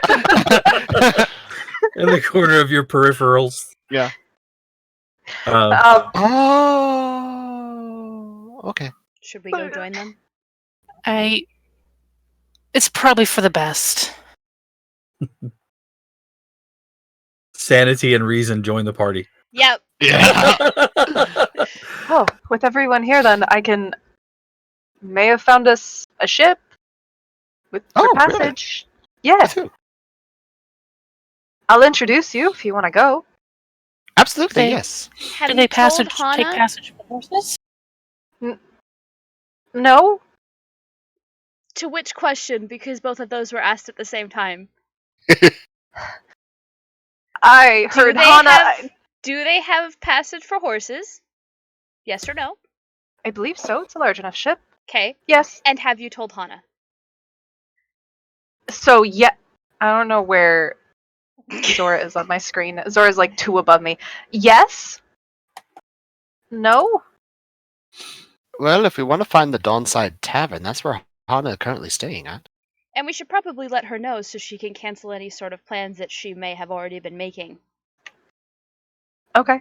In the corner of your peripherals. Yeah. Um, Oh, okay. Should we go join them? It's probably for the best. Sanity and reason join the party. Yep. Yeah. oh, with everyone here, then I may have found us a ship with for Oh, really? passage. Yeah, With who? I'll introduce you if you want to go. Absolutely, They- yes. Have Do you they told take Hana? passage for horses? No, To which question? Because both of those were asked at the same time. I heard Hana. Do they have passage for horses? Yes or no? I believe so. It's a large enough ship. Okay. Yes. And have you told Hana? So yeah, I don't know where Zora is on my screen. Zora's like 2 above me. Yes. No. Well, if we want to find the Dawnside Tavern, that's where Hana is currently staying at. And we should probably let her know so she can cancel any sort of plans that she may have already been making. Okay.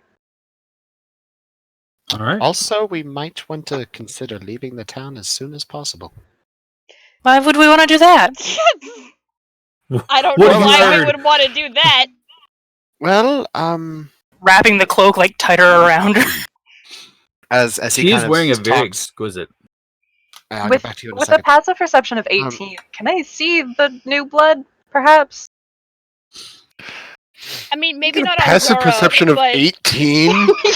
All right. Also, we might want to consider leaving the town as soon as possible. Why would we want to do that? I don't What know have you why we heard? would want to do that. Well, Wrapping the cloak like tighter around her. as he She kind is of wearing a very talks, exquisite. I'll with get back to you in a with a second. passive perception of 18, can I see the new blood? Perhaps. I mean, maybe You get not a on passive Zora, perception of but 18?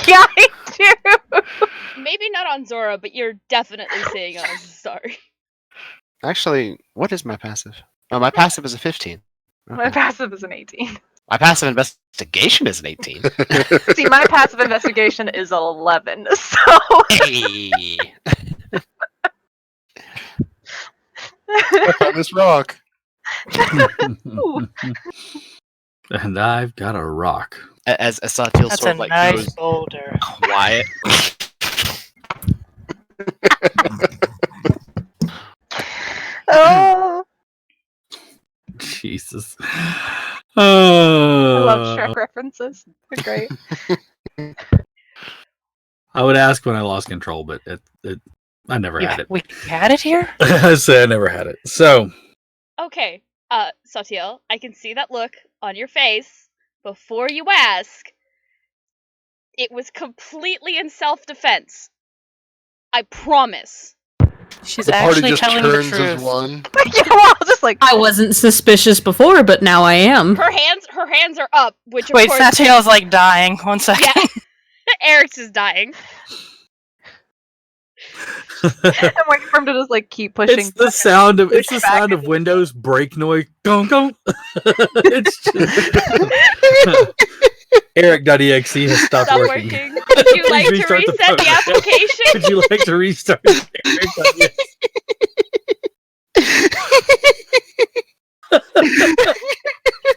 yeah, I do. maybe not on Zora, but you're definitely seeing us. Sorry. Actually, what is my passive? Oh, my passive is a 15. My passive is an 18. My passive investigation is an 18. See, my passive investigation is 11. So. Hey. I found this rock. Ooh. And I've got a rock. As Satiel That's sort a of like nice goes boulder. quiet. Oh, Jesus. I love Shrek references. They're great. I would ask when I lost control, but I never had it. We had it here? I say I never had it. So, Okay, Satiel, I can see that look on your face. Before you ask, it was completely in self-defense. I promise. She's The party actually just telling the turns as truth. one. Yeah, we're all just like. I wasn't suspicious before, but now I am. Her hands are up, which of Wait, course Satiel's like dying. 1 second. Yeah. Eric's is dying. I'm waiting for him to just like keep pushing. it's the sound of push back of into- Windows break noise. Gong gong. It's just Eric.exe has stopped Stop working. working. Would you like to restart the reset the program. application? Would you like to restart Eric.exe?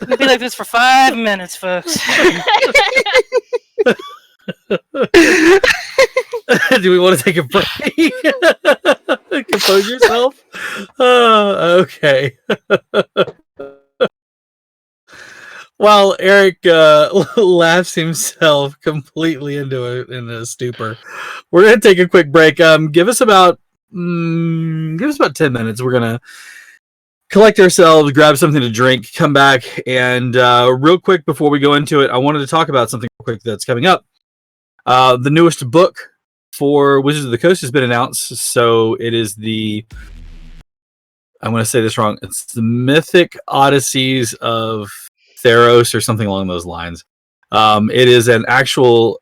We'll be like this for 5 minutes, folks. Do we want to take a break? Compose yourself. Okay. While Eric laughs himself completely into a stupor, we're gonna take a quick break. Give us about 10 minutes. We're gonna collect ourselves, grab something to drink, come back, and real quick before we go into it, I wanted to talk about something real quick that's coming up. The newest book for Wizards of the Coast has been announced. So it is I'm going to say this wrong. It's the Mythic Odysseys of Theros or something along those lines. It is an actual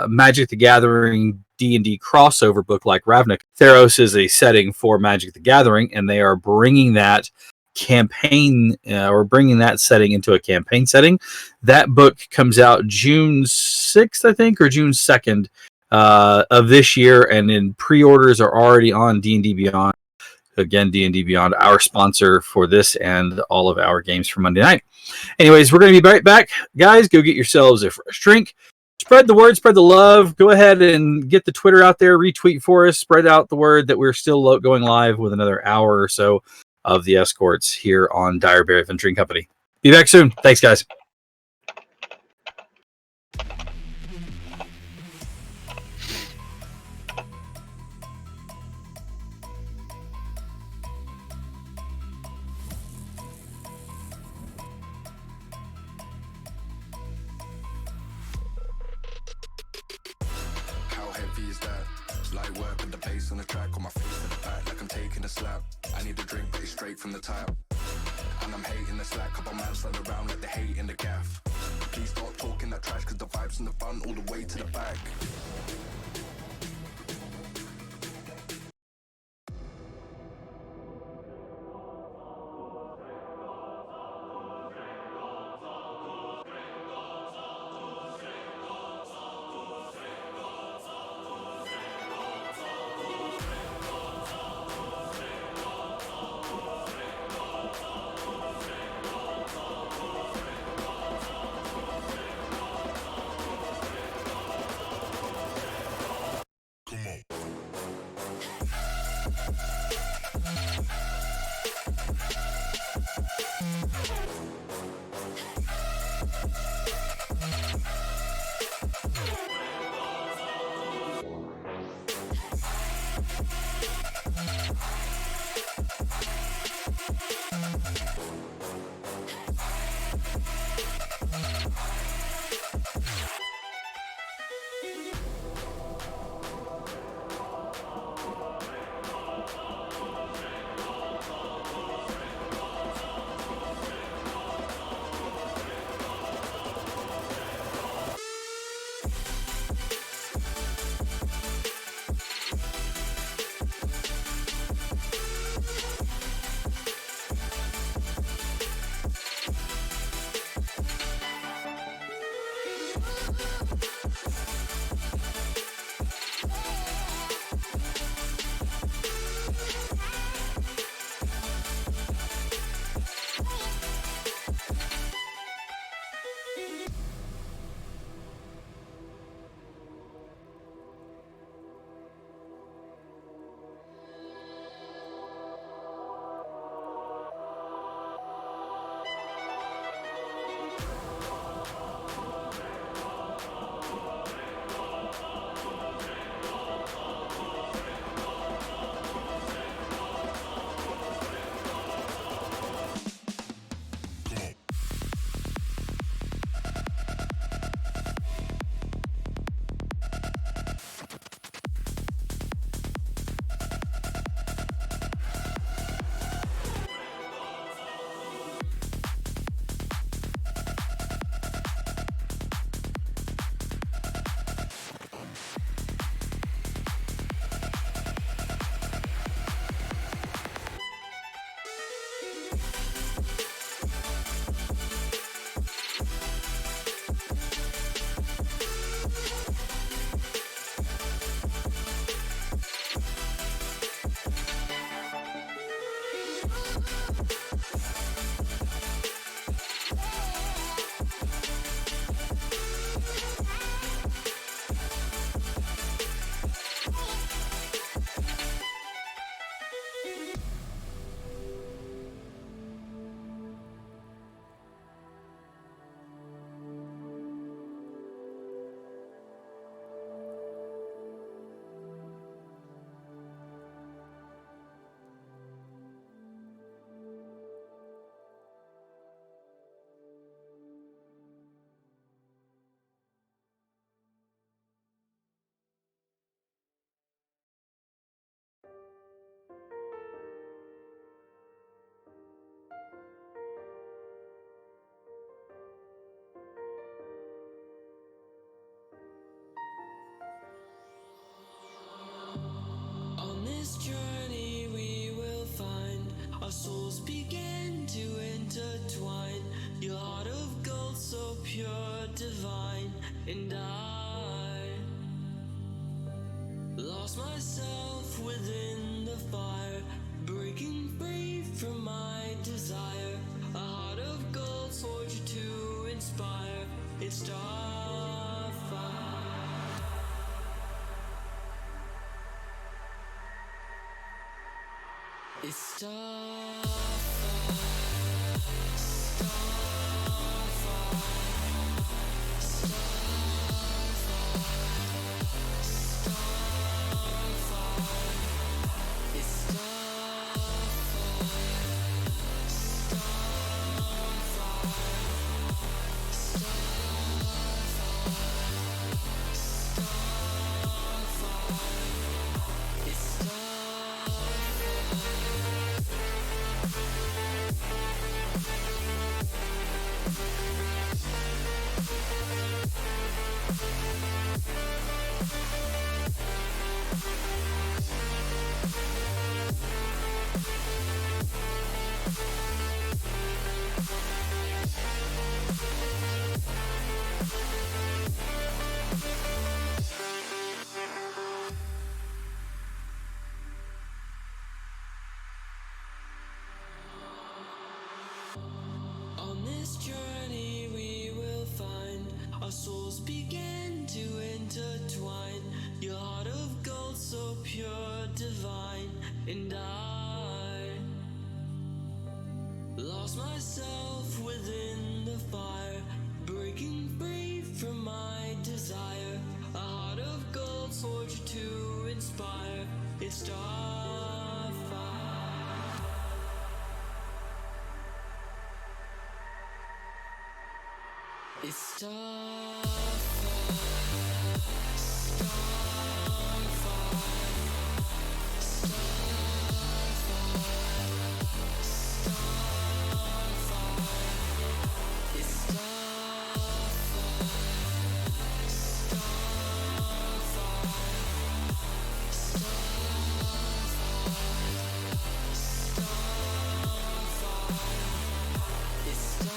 Magic the Gathering D&D crossover book like Ravnica. Theros is a setting for Magic the Gathering, and they are bringing that campaign or bringing that setting into a campaign setting. That book comes out June 6th, I think, or June 2nd of this year, and then pre-orders are already on D&D Beyond. Again, D&D Beyond, our sponsor for this and all of our games for Monday night. Anyways, we're going to be right back. Guys, go get yourselves a fresh drink. Spread the word, spread the love. Go ahead and get the Twitter out there, retweet for us, spread out the word that we're still going live with another hour or so of the Escorts here on Direberry Adventuring Company. Be back soon. Thanks, guys. How heavy is that? Light work with the bass on the track, on my face in the back like I'm taking a slap. I need a drink, but it's straight from the tap. And I'm hating the slack, couple man slide around like the hate in the gaff. Please stop talking that trash, cause the vibes in the front all the way to the back. this journey we will find our souls begin to intertwine. Your heart of gold, so pure, divine, and I lost myself within the fire, breaking free from my desire. A heart of gold, forged to inspire. It's starfire. It's starfire. On this journey we will find our souls begin to intertwine. Your heart of gold, so pure, divine, and I lost myself within the fire, breaking free from my desire. A heart of gold, forged to inspire. It's starfire. It's starfire, starfire, starfire, it's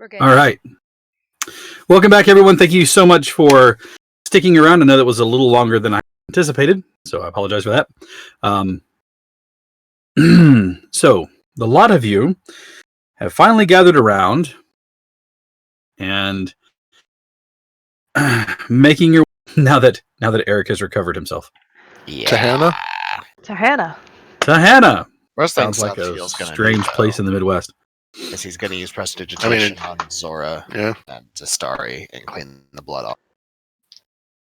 We're good. All right. Welcome back, everyone. Thank you so much for sticking around. I know that was a little longer than I anticipated, so I apologize for that. So, the lot of you have finally gathered around and making your now that Eric has recovered himself. Yeah. To Hannah? To Hannah. To Hannah. Worst thing Sounds like a Feels gonna strange do, place in the Midwest. is he's going to use prestidigitation I mean, on Zora Yeah. and Zastari and clean the blood off.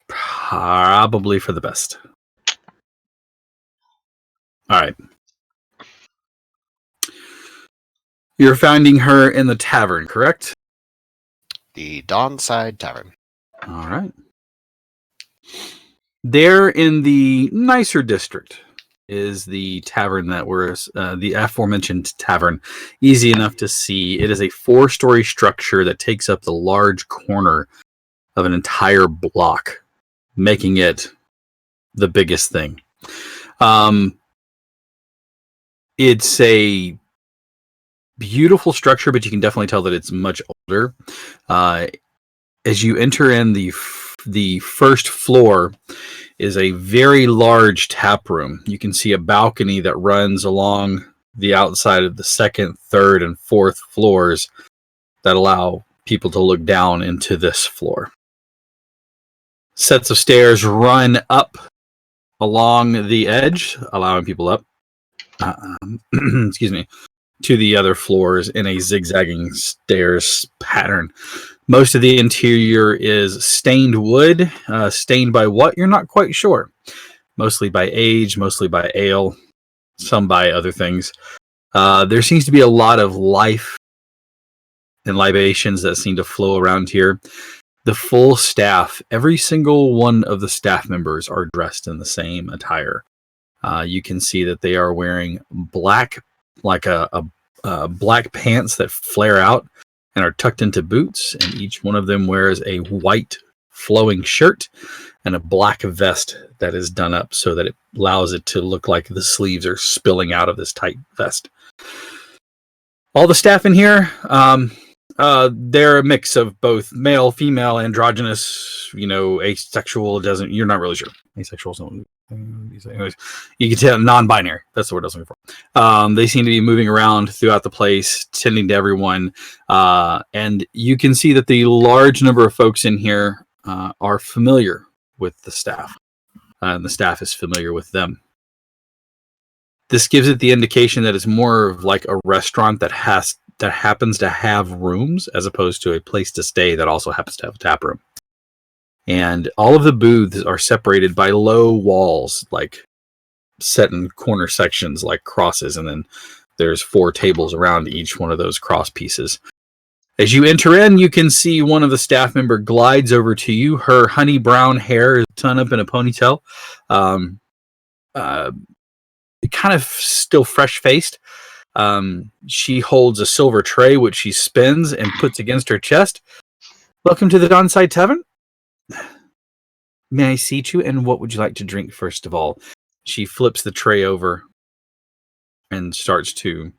Probably for the best. All right. You're finding her in the tavern, correct? The Dawnside Tavern. All right. There in the nicer district is the tavern that was the aforementioned tavern. Easy enough to see. It is a 4-story structure that takes up the large corner of an entire block, making it the biggest thing. It's a beautiful structure, but you can definitely tell that it's much older. As you enter in the first floor is a very large tap room. You can see a balcony that runs along the outside of the second, third, and fourth floors that allow people to look down into this floor. Sets of stairs run up along the edge, allowing people up. Excuse me. To the other floors in a zigzagging stairs pattern. Most of the interior is stained wood. Stained by what? You're not quite sure. Mostly by age, mostly by ale, some by other things. There seems to be a lot of life and libations that seem to flow around here. The full staff, every single one of the staff members are dressed in the same attire. You can see that they are wearing black, like black pants that flare out and are tucked into boots, and each one of them wears a white flowing shirt and a black vest that is done up so that it allows it to look like the sleeves are spilling out of this tight vest. All the staff in here, they're a mix of both male, female, androgynous, asexual. You're not really sure. Asexual is not. Anyways, you can tell non-binary. That's the word I was looking for. They seem to be moving around throughout the place, tending to everyone, and you can see that the large number of folks in here are familiar with the staff, and the staff is familiar with them. This gives it the indication that it's more of like a restaurant that happens to have rooms as opposed to a place to stay that also happens to have a tap room. And all of the booths are separated by low walls, like set in corner sections like crosses, and then there's 4 tables around each one of those cross pieces. As you enter in, you can see one of the staff member glides over to you. Her honey brown hair is done up in a ponytail. Kind of still fresh-faced. She holds a silver tray, which she spins and puts against her chest. Welcome to the Dawnside Tavern. May I seat you, and what would you like to drink first of all? She flips the tray over and starts to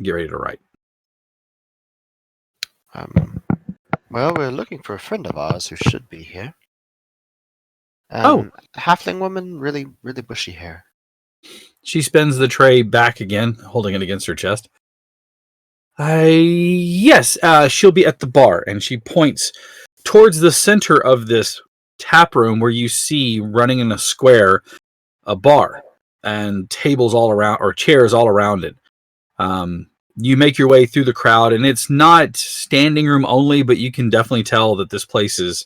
get ready to write. Well, we're looking for a friend of ours who should be here. Oh. Halfling woman, really, really bushy hair. She spins the tray back again, holding it against her chest. Yes, she'll be at the bar, and she points towards the center of this tap room where you see running in a square a bar and tables all around, or chairs all around it. You make your way through the crowd, and it's not standing room only, but you can definitely tell that this place is,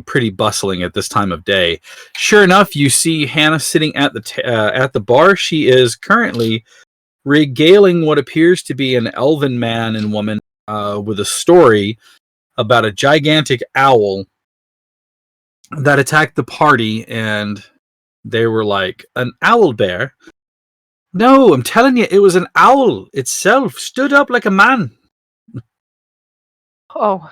pretty bustling at this time of day. Sure enough, you see Hannah sitting at the bar. She is currently regaling what appears to be an elven man and woman with a story about a gigantic owl that attacked the party, and they were like, an owl bear? No, I'm telling you, it was an owl itself, stood up like a man. Oh.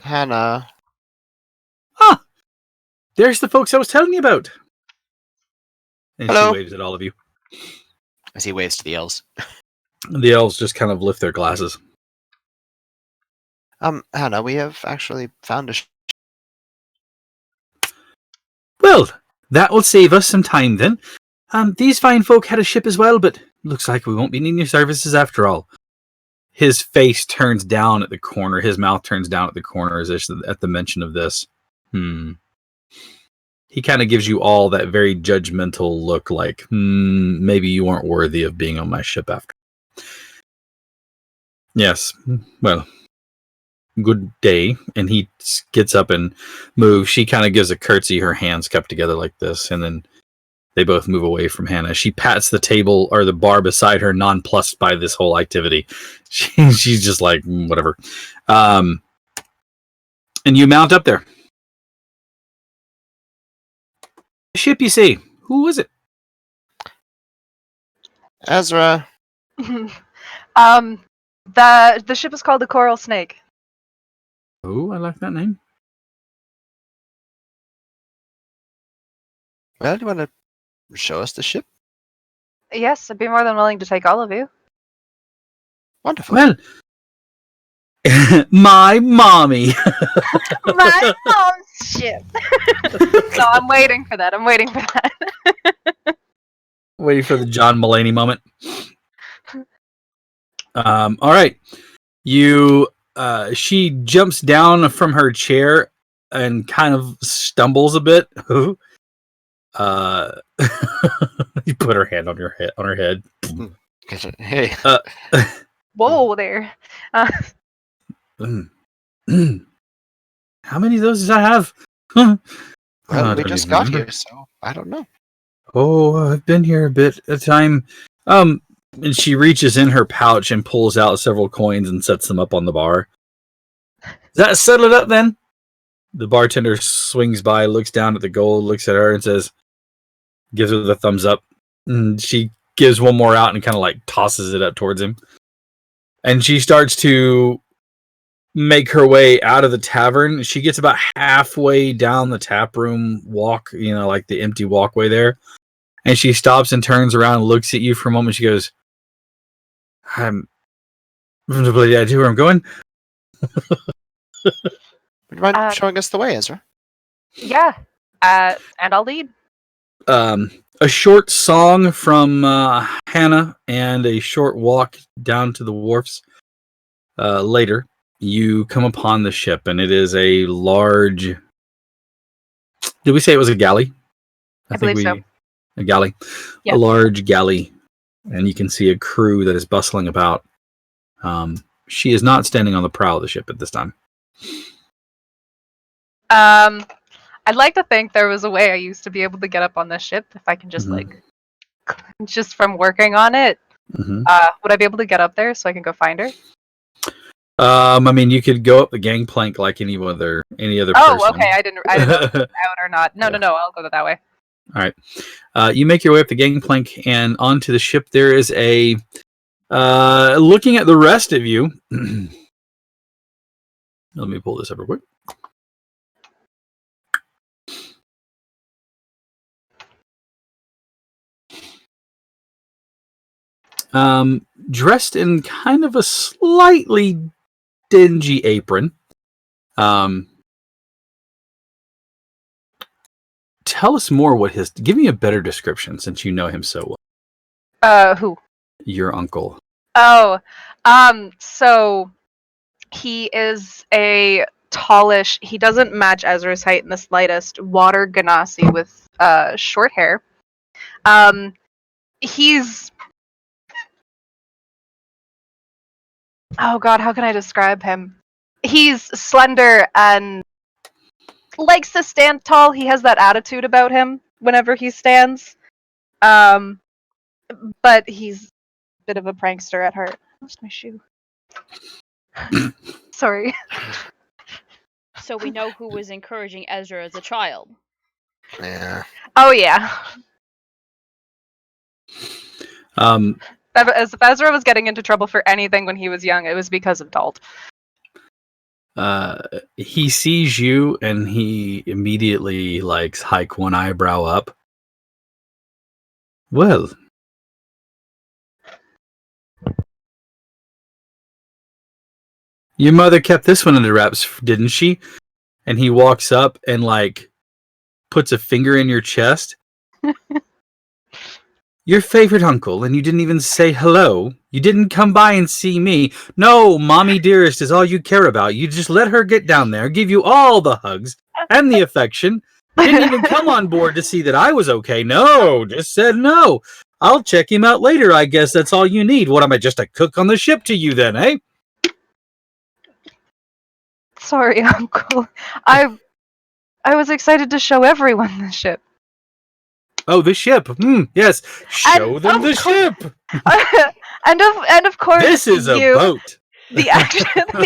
Hannah. Ah, there's the folks I was telling you about. And Hello. she waves at all of you. As he waves to the elves. The elves just kind of lift their glasses. Hannah, we have actually found a Well, that will save us some time then. These fine folk had a ship as well, but looks like we won't be needing your services after all. His face turns down at the corner. His mouth turns down at the corner as if at the mention of this. He kind of gives you all that very judgmental look like, maybe you aren't worthy of being on my ship after. Yes, well, good day. And he gets up and moves. She kind of gives a curtsy, her hands cupped together like this, and then they both move away from Hannah. She pats the table or the bar beside her, nonplussed by this whole activity. She's just like, whatever. And you mount up there. The ship, you see. Who was it? Ezra. The ship is called the Coral Snake. Oh, I like that name. Well, do you want to show us the ship? Yes, I'd be more than willing to take all of you. Wonderful. Well, my mommy. My mom's ship. So I'm waiting for that. Waiting for the John Mulaney moment. All right. She jumps down from her chair and kind of stumbles a bit. You put her hand on her head. Hey. Whoa there. How many of those did I have? Well, I we don't just even got remember. here, so I don't know. Oh, I've been here a bit at a time. And she reaches in her pouch and pulls out several coins and sets them up on the bar. Does that settle it up then? The bartender swings by, looks down at the gold, looks at her and says, gives her the thumbs up. And she gives one more out and kind of like tosses it up towards him. And she starts to make her way out of the tavern. She gets about halfway down the tap room walk, like the empty walkway there. And she stops and turns around and looks at you for a moment. She goes, I'm from the bloody idea where I'm going. Would you mind showing us the way, Ezra? Yeah. And I'll lead. A short song from Hannah and a short walk down to the wharfs. Later, you come upon the ship, and it is a large... Did we say it was a galley? I believe so. A galley. Yep. A large galley. And you can see a crew that is bustling about. She is not standing on the prow of the ship at this time. I'd like to think there was a way I used to be able to get up on this ship if I can just just from working on it. Mm-hmm. Would I be able to get up there so I can go find her? I mean, you could go up the gangplank like any other person. Oh, okay. I didn't know if it was out or not. No, I'll go that way. All right. You make your way up the gangplank and onto the ship. There is a... looking at the rest of you... Let me pull this up real quick. Dressed in kind of a slightly dingy apron. Tell us more give me a better description since you know him so well. Who? Your uncle. Oh, so he is a tallish, he doesn't match Ezra's height in the slightest, water ganassi with short hair. He's... Oh god, how can I describe him? He's slender and likes to stand tall. He has that attitude about him whenever he stands. But he's a bit of a prankster at heart. I lost my shoe. Sorry. So we know who was encouraging Ezra as a child. Yeah. Oh yeah. If Ezra was getting into trouble for anything when he was young, it was because of Dalt. He sees you and he immediately hike one eyebrow up. Well, Your mother kept this one under wraps, didn't she? And he walks up and like puts a finger in your chest. Your favorite uncle, and you didn't even say hello. You didn't come by and see me. No, mommy dearest is all you care about. You just let her get down there, give you all the hugs and the affection. Didn't even come on board to see that I was okay. No, just said no. I'll check him out later. I guess that's all you need. What am I, just a cook on the ship to you then, eh? Sorry, Uncle. I was excited to show everyone the ship. Oh, the ship. Yes. Show them the ship. and of course, This is a boat. the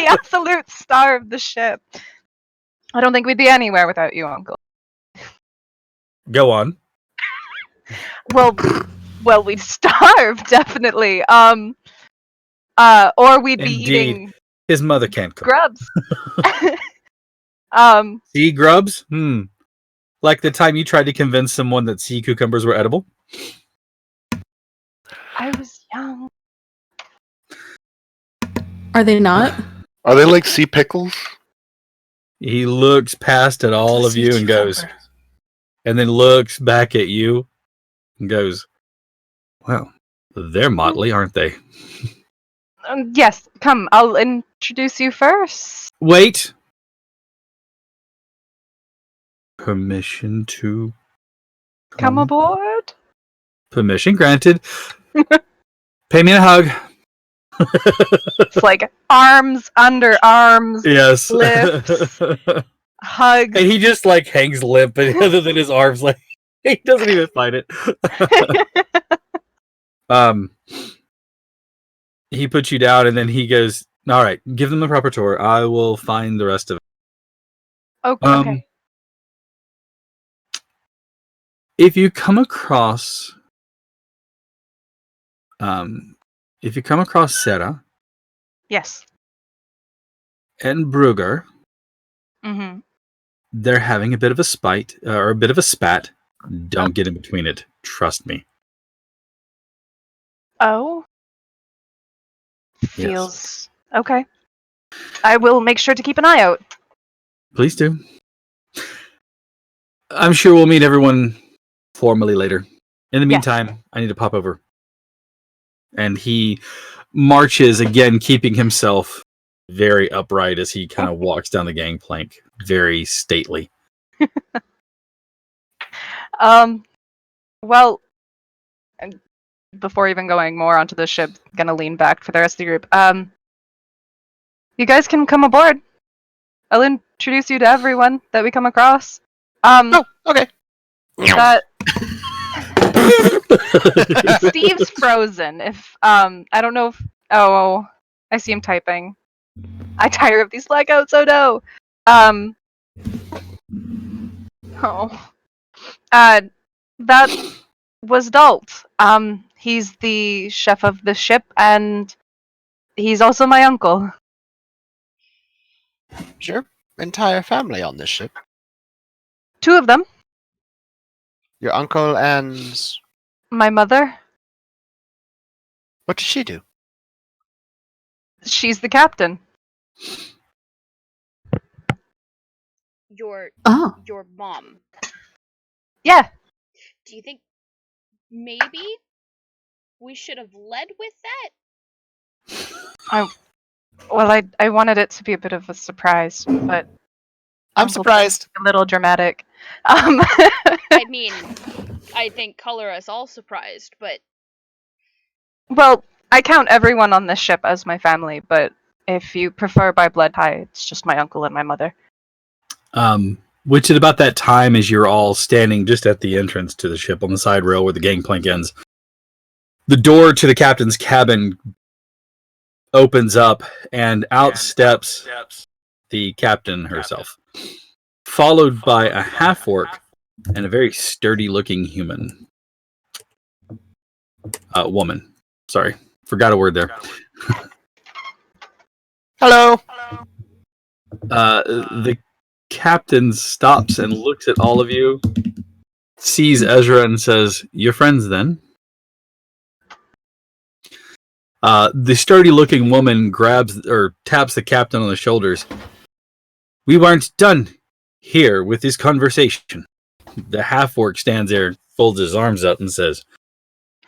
absolute star of the ship. I don't think we'd be anywhere without you, Uncle. Go on. Well, we'd starve definitely. Or we'd be Indeed. eating His mother can't cook. grubs. Sea grubs? Like the time you tried to convince someone that sea cucumbers were edible? I was young. Are they not? Are they like sea pickles? He looks past at all of you and goes, and then looks back at you and goes, well, they're motley, aren't they? Yes, come, I'll introduce you first. Wait. Permission to Come aboard. Permission granted. Pay me a hug. It's like arms under arms, Yes. lips, hugs. And he just like hangs limp, and other than his arms, like he doesn't even fight it. He puts you down, and then he goes, "All right, give them the proper tour. I will find the rest of it." Okay. If you come across, Sarah Yes. and Brugger, Mm-hmm. they're having a bit of a spite or a bit of a spat. Don't get in between it. Trust me. Oh. Yes. Feels okay. I will make sure to keep an eye out. Please do. I'm sure we'll meet everyone formally later. In the meantime, I need to pop over. And he marches again, keeping himself very upright as he kind of walks down the gangplank, very stately. Well, before even going more onto the ship, gonna lean back for the rest of the group. You guys can come aboard. I'll introduce you to everyone that we come across. Oh, okay. Steve's frozen. If I don't know if I see him typing. I tire of these blackouts. Oh no. That was Dalt. He's the chef of the ship, and he's also my uncle. Is your entire family on this ship? 2 of them. Your uncle and My mother. what does she do? She's the captain. Your mom. Yeah. Do you think maybe we should have led with that? Well, I wanted it to be a bit of a surprise, but I'm surprised. A little dramatic. I mean, I think color us all surprised, but well, I count everyone on this ship as my family, but if you prefer by blood tie, it's just my uncle and my mother. Which at about that time, as you're all standing just at the entrance to the ship on the side rail where the gangplank ends, the door to the captain's cabin opens up, and out steps the captain herself, followed by a half-orc and a very sturdy-looking human. Woman. Sorry. Forgot a word there. Hello. The captain stops and looks at all of you, sees Ezra and says, "You're friends then?" The sturdy-looking woman grabs or taps the captain on the shoulders. We weren't done here with this conversation. The half-orc stands there, folds his arms up, and says,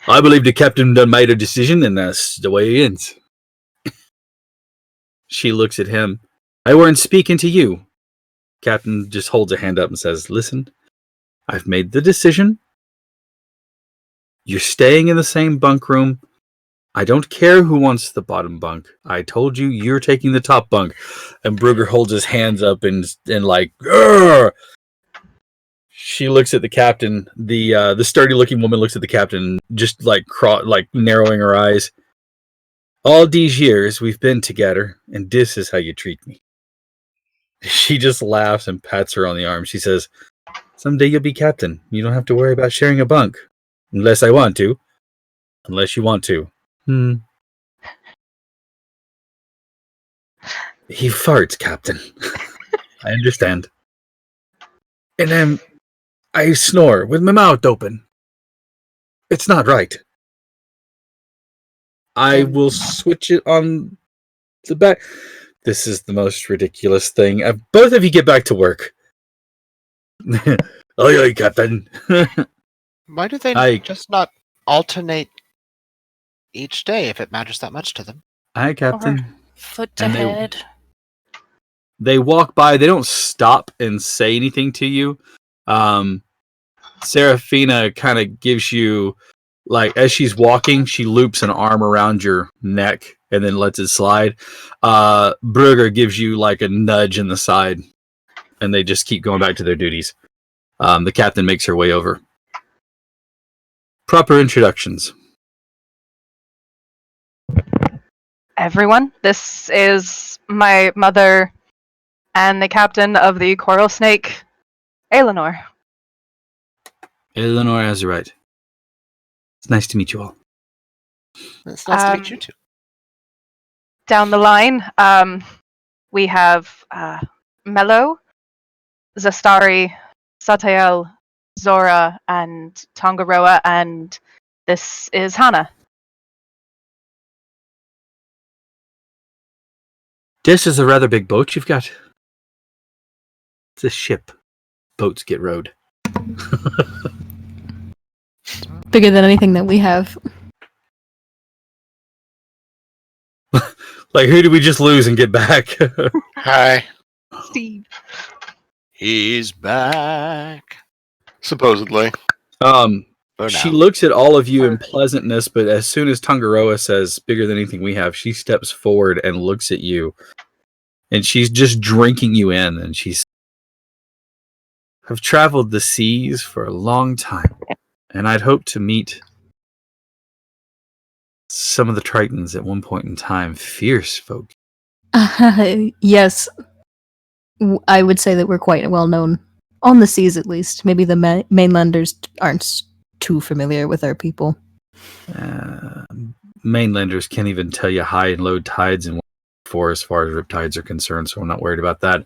I believe the captain done made a decision, and that's the way it ends. She looks at him. I weren't speaking to you. Captain just holds a hand up and says, listen, I've made the decision. You're staying in the same bunk room. I don't care who wants the bottom bunk. I told you you're taking the top bunk. And Brugger holds his hands up and like, Grr! She looks at the captain. The sturdy-looking woman looks at the captain, just like narrowing her eyes. All these years we've been together, and this is how you treat me. She just laughs and pats her on the arm. She says, someday you'll be captain. You don't have to worry about sharing a bunk. Unless I want to. Unless you want to. He farts, Captain. I understand. And then I snore with my mouth open. It's not right. I will switch it on the back. This is the most ridiculous thing. Both of you get back to work. Aye, Captain. Why do they just not alternate each day if it matters that much to them? Aye, Captain. Or foot to And head. They walk by. They don't stop and say anything to you. Serafina kind of gives you, like, as she's walking, she loops an arm around your neck and then lets it slide. Brugger gives you, like, a nudge in the side, and they just keep going back to their duties. The captain makes her way over. Proper introductions. Everyone, this is my mother and the captain of the Coral Snake, Eleanor. Eleanor Azurite. It's nice to meet you all. It's nice to meet you too. Down the line, we have Mello, Zastari, Satael, Zora, and Tongaroa, and this is Hannah. This is a rather big boat you've got. It's a ship. Boats get rowed. Bigger than anything that we have. Like, who did we just lose and get back? Hi. Steve. He's back. Supposedly. She looks at all of you in pleasantness, but as soon as Tongaroa says bigger than anything we have, she steps forward and looks at you. And she's just drinking you in, and she's I've traveled the seas for a long time, and I'd hoped to meet some of the Tritons at one point in time. Fierce folk. Yes. I would say that we're quite well known. On the seas, at least. Maybe the mainlanders aren't too familiar with our people. Mainlanders can't even tell you high and low tides and for as far as riptides are concerned, so I'm not worried about that.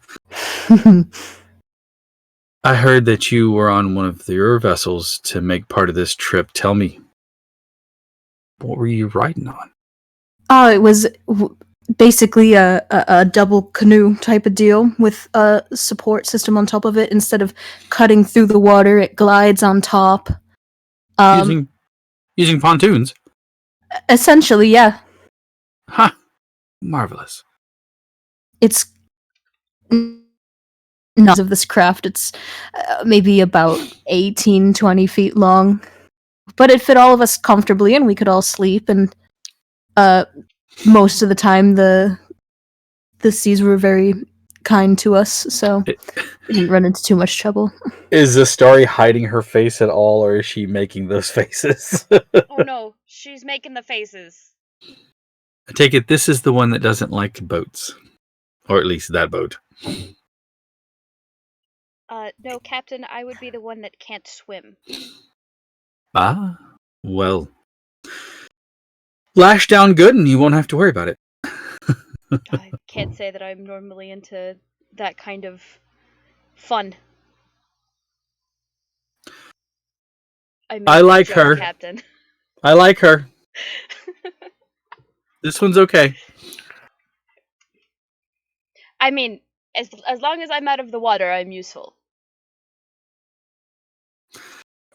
I heard that you were on one of your vessels to make part of this trip. Tell me, what were you riding on? Oh, it was basically a double canoe type of deal with a support system on top of it. Instead of cutting through the water, it glides on top. Using pontoons? Essentially, yeah. Huh. Marvelous. It's not of this craft. It's maybe about 18, 20 feet long. But it fit all of us comfortably, and we could all sleep, and most of the time the seas were very kind to us, so we didn't run into too much trouble. Is the story hiding her face at all, or is she making those faces? Oh no, she's making the faces. I take it this is the one that doesn't like boats. Or at least that boat. No, Captain, I would be the one that can't swim. Ah, well. Lash down good and you won't have to worry about it. I can't say that I'm normally into that kind of fun. I like joke, her. Captain. I like her. This one's okay. I mean, as long as I'm out of the water, I'm useful.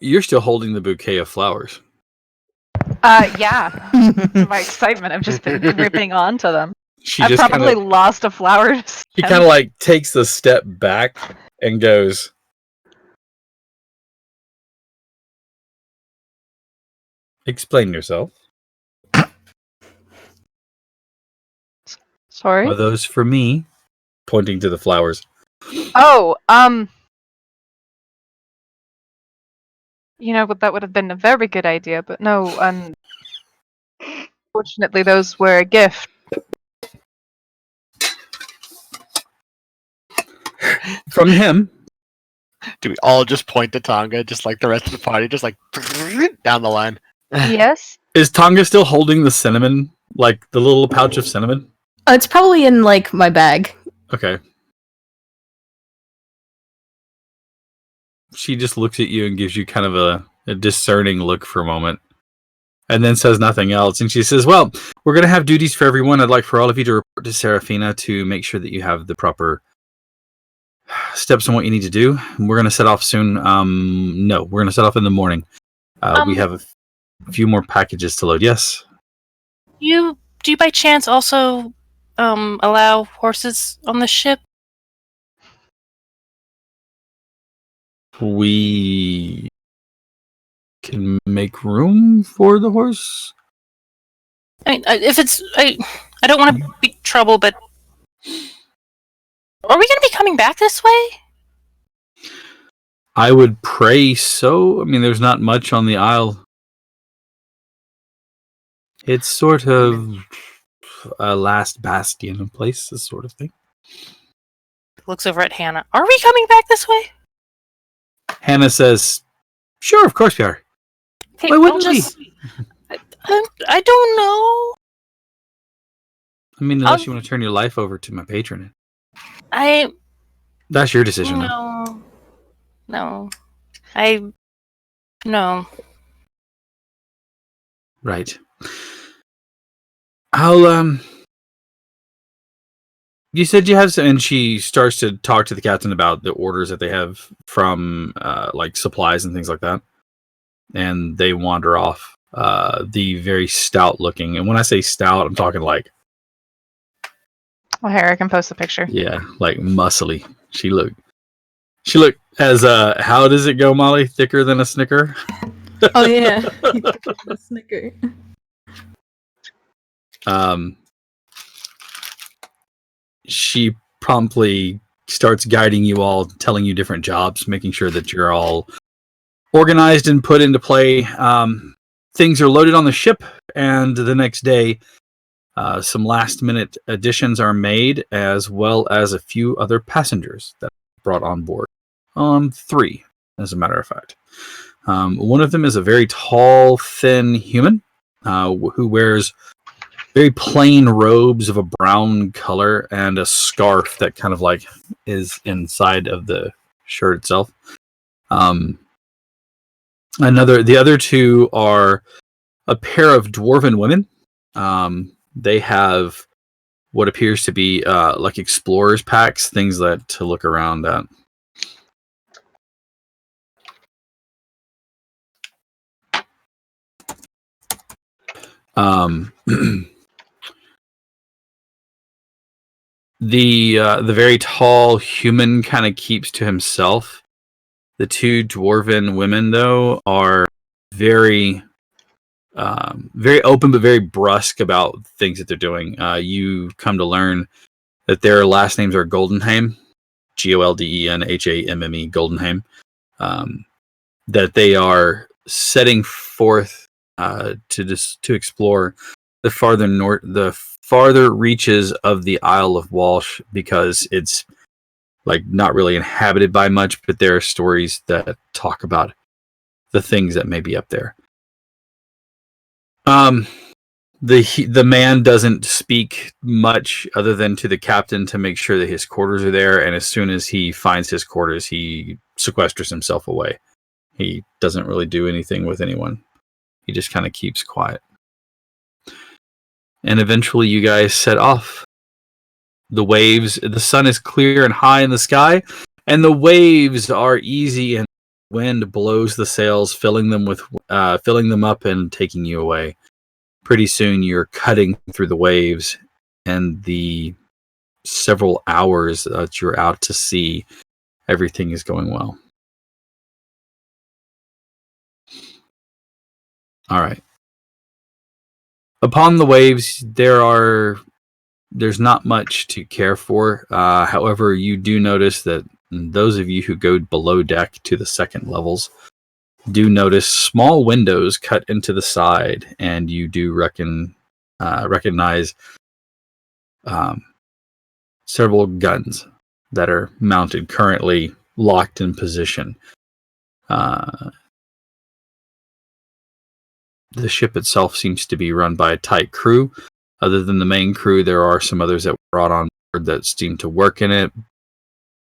You're still holding the bouquet of flowers. Yeah. My excitement, I've just been gripping onto them. She I've just probably lost a flower. She kind of like takes the step back and goes, "Explain yourself. Sorry? Are those for me?" Pointing to the flowers. Oh, but that would have been a very good idea, but no, unfortunately those were a gift. From him. Do we all just point to Tonga, just like the rest of the party, just like down the line? Yes? Is Tonga still holding the cinnamon? Like the little pouch of cinnamon? It's probably in like my bag. Okay. She just looks at you and gives you kind of a discerning look for a moment. And then says nothing else. And she says, well, we're going to have duties for everyone. I'd like for all of you to report to Serafina to make sure that you have the proper steps on what you need to do. We're going to set off soon. No, we're going to set off in the morning. We have a few more packages to load. Yes? Do you by chance also allow horses on the ship? We can make room for the horse. I mean, if it's I don't want to be trouble, but are we going to be coming back this way? I would pray so. I mean, there's not much on the Isle. It's sort of a last bastion of place, this sort of thing. Looks over at Hannah. Are we coming back this way? Hannah says, sure, of course we are. Hey, Why wouldn't we? I don't know. I mean, unless you want to turn your life over to my patron. That's your decision. No. No. No. Right. I'll, you said you have some, and she starts to talk to the captain about the orders that they have from, like, supplies and things like that. And they wander off. The very stout looking, and when I say stout, I'm talking like... Well, here, I can post a picture. Yeah, like muscly. She looked as, how does it go, Molly? Thicker than a Snicker? Oh, yeah. Thicker than a Snicker. She promptly starts guiding you all, telling you different jobs, making sure that you're all organized and put into play. Things are loaded on the ship, and the next day, some last-minute additions are made, as well as a few other passengers that are brought on board. 3, as a matter of fact. One of them is a very tall, thin human who wears very plain robes of a brown color and a scarf that kind of like is inside of the shirt itself. The other 2 are a pair of dwarven women. They have what appears to be like explorers packs, things that to look around at. The very tall human kind of keeps to himself. The 2 dwarven women, though, are very open but very brusque about things that they're doing. You come to learn that their last names are Goldenheim, Goldenhamme, Goldenheim. That they are setting forth to explore the farther reaches of the Isle of Walsh, because it's like not really inhabited by much, but there are stories that talk about the things that may be up there. The man doesn't speak much other than to the captain to make sure that his quarters are there, and as soon as he finds his quarters, he sequesters himself away. He doesn't really do anything with anyone. He just kind of keeps quiet. and eventually you guys set off. The waves, the sun is clear and high in the sky, and the waves are easy, and wind blows the sails, filling them up and taking you away. Pretty soon you're cutting through the waves, and the several hours that you're out to sea, everything is going well. All right. Upon the waves, there's not much to care for. However, you do notice that those of you who go below deck to the second levels do notice small windows cut into the side, and you do recognize several guns that are mounted, currently locked in position. The ship itself seems to be run by a tight crew. Other than the main crew, there are some others that were brought on board that seem to work in it.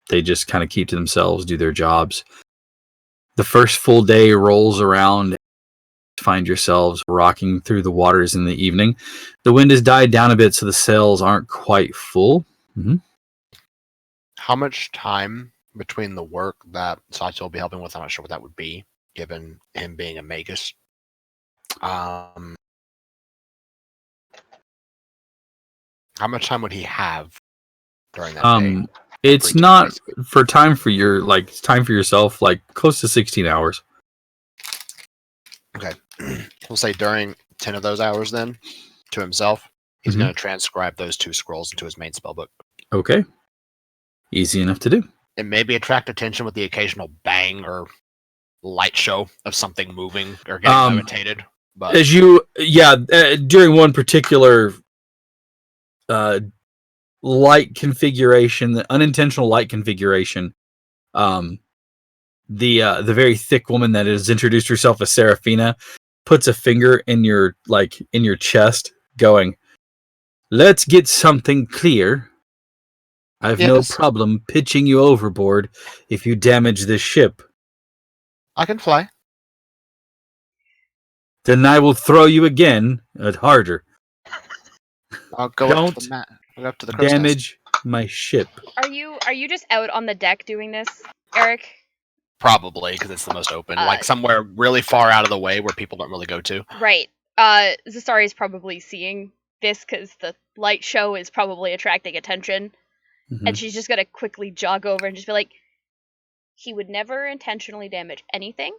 They just kind of keep to themselves, do their jobs. The first full day rolls around. Find yourselves rocking through the waters in the evening. The wind has died down a bit, so the sails aren't quite full. Mm-hmm. How much time between the work that Satya will be helping with? I'm not sure what that would be, given him being a magus. How much time would he have during that day? It's not for time for yourself, like close to 16 hours. Okay. We'll say during 10 of those hours then, to himself, he's going to transcribe those 2 scrolls into his main spellbook. Okay. Easy enough to do. And maybe attract attention with the occasional bang or light show of something moving or getting levitated. But as during one particular light configuration, the unintentional light configuration, the very thick woman that has introduced herself as Seraphina puts a finger in your chest, going, "Let's get something clear. I've no problem pitching you overboard if you damage this ship. I can fly. Then I will throw you again, harder. I'll go Don't up to the mat. I'll go up to the crow's damage my ship." Are you just out on the deck doing this, Eric? Probably, because it's the most open. Like somewhere really far out of the way where people don't really go to. Right. Zastari is probably seeing this because the light show is probably attracting attention. And she's just gonna quickly jog over and just be like, he would never intentionally damage anything,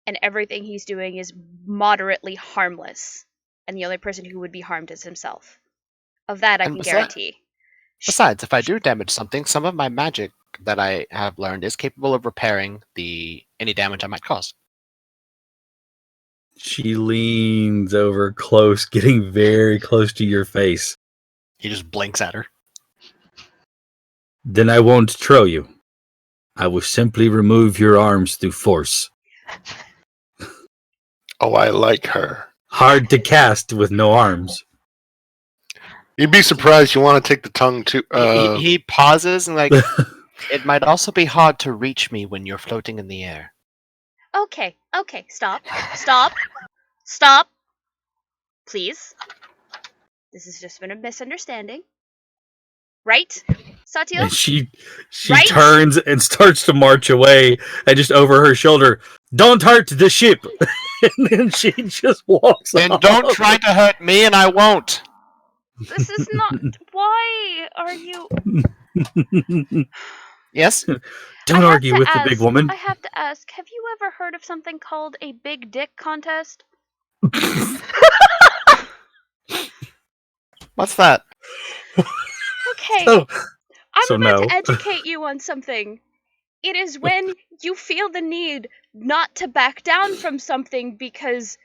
and everything he's doing is moderately harmless. And the only person who would be harmed is himself. Of that I can guarantee. Besides, if I do damage something, some of my magic that I have learned is capable of repairing any damage I might cause. She leans over close, getting very close to your face. He just blinks at her. Then I won't throw you. I will simply remove your arms through force. Oh, I like her. Hard to cast with no arms. You'd be surprised. You want to take the tongue too. He pauses and it might also be hard to reach me when you're floating in the air. Okay, stop. Please. This has just been a misunderstanding. Right? Satya? And she turns and starts to march away, and just over her shoulder, "Don't hurt the ship!" And then she just walks off. And don't try to hurt me, and I won't. This is not... Why are you... Yes? Don't argue with the big woman. I have to ask, have you ever heard of something called a big dick contest? What's that? Okay, I'm about to educate you on something. It is when you feel the need not to back down from something because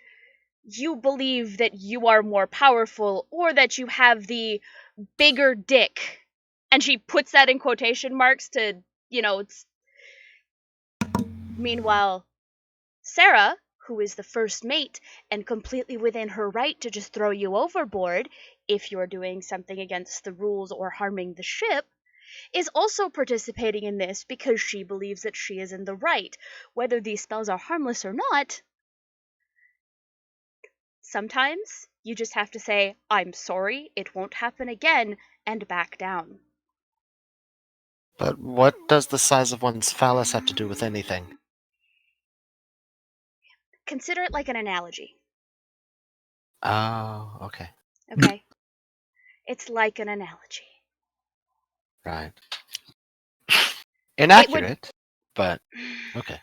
you believe that you are more powerful or that you have the bigger dick. And she puts that in quotation marks to, it's... Meanwhile, Sarah, who is the first mate and completely within her right to just throw you overboard if you're doing something against the rules or harming the ship, is also participating in this because she believes that she is in the right. Whether these spells are harmless or not, Sometimes you just have to say, I'm sorry, it won't happen again, and back down. But what does the size of one's phallus have to do with anything? Consider it like an analogy, Oh, okay. okay? It's like an analogy. Right. It would. Inaccurate, but okay.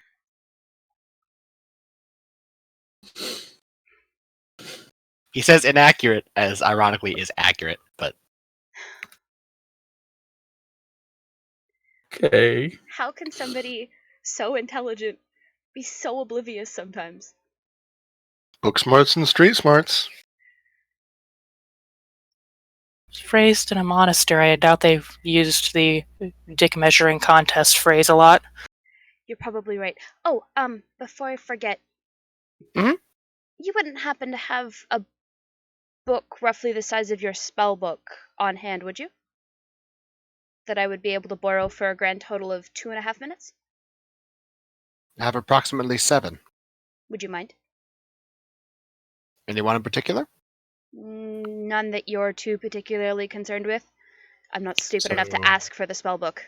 He says inaccurate as ironically is accurate, but Okay. How can somebody so intelligent be so oblivious sometimes? Book smarts and street smarts. Phrased in a monastery. I doubt they've used the dick measuring contest phrase a lot. You're probably right. Oh, before I forget, Mhm. you wouldn't happen to have a book roughly the size of your spell book on hand, would you? That I would be able to borrow for a grand total of 2.5 minutes? I have approximately 7. Would you mind? Anyone in particular? None that you're too particularly concerned with. I'm not stupid enough to So- ask for the spell book.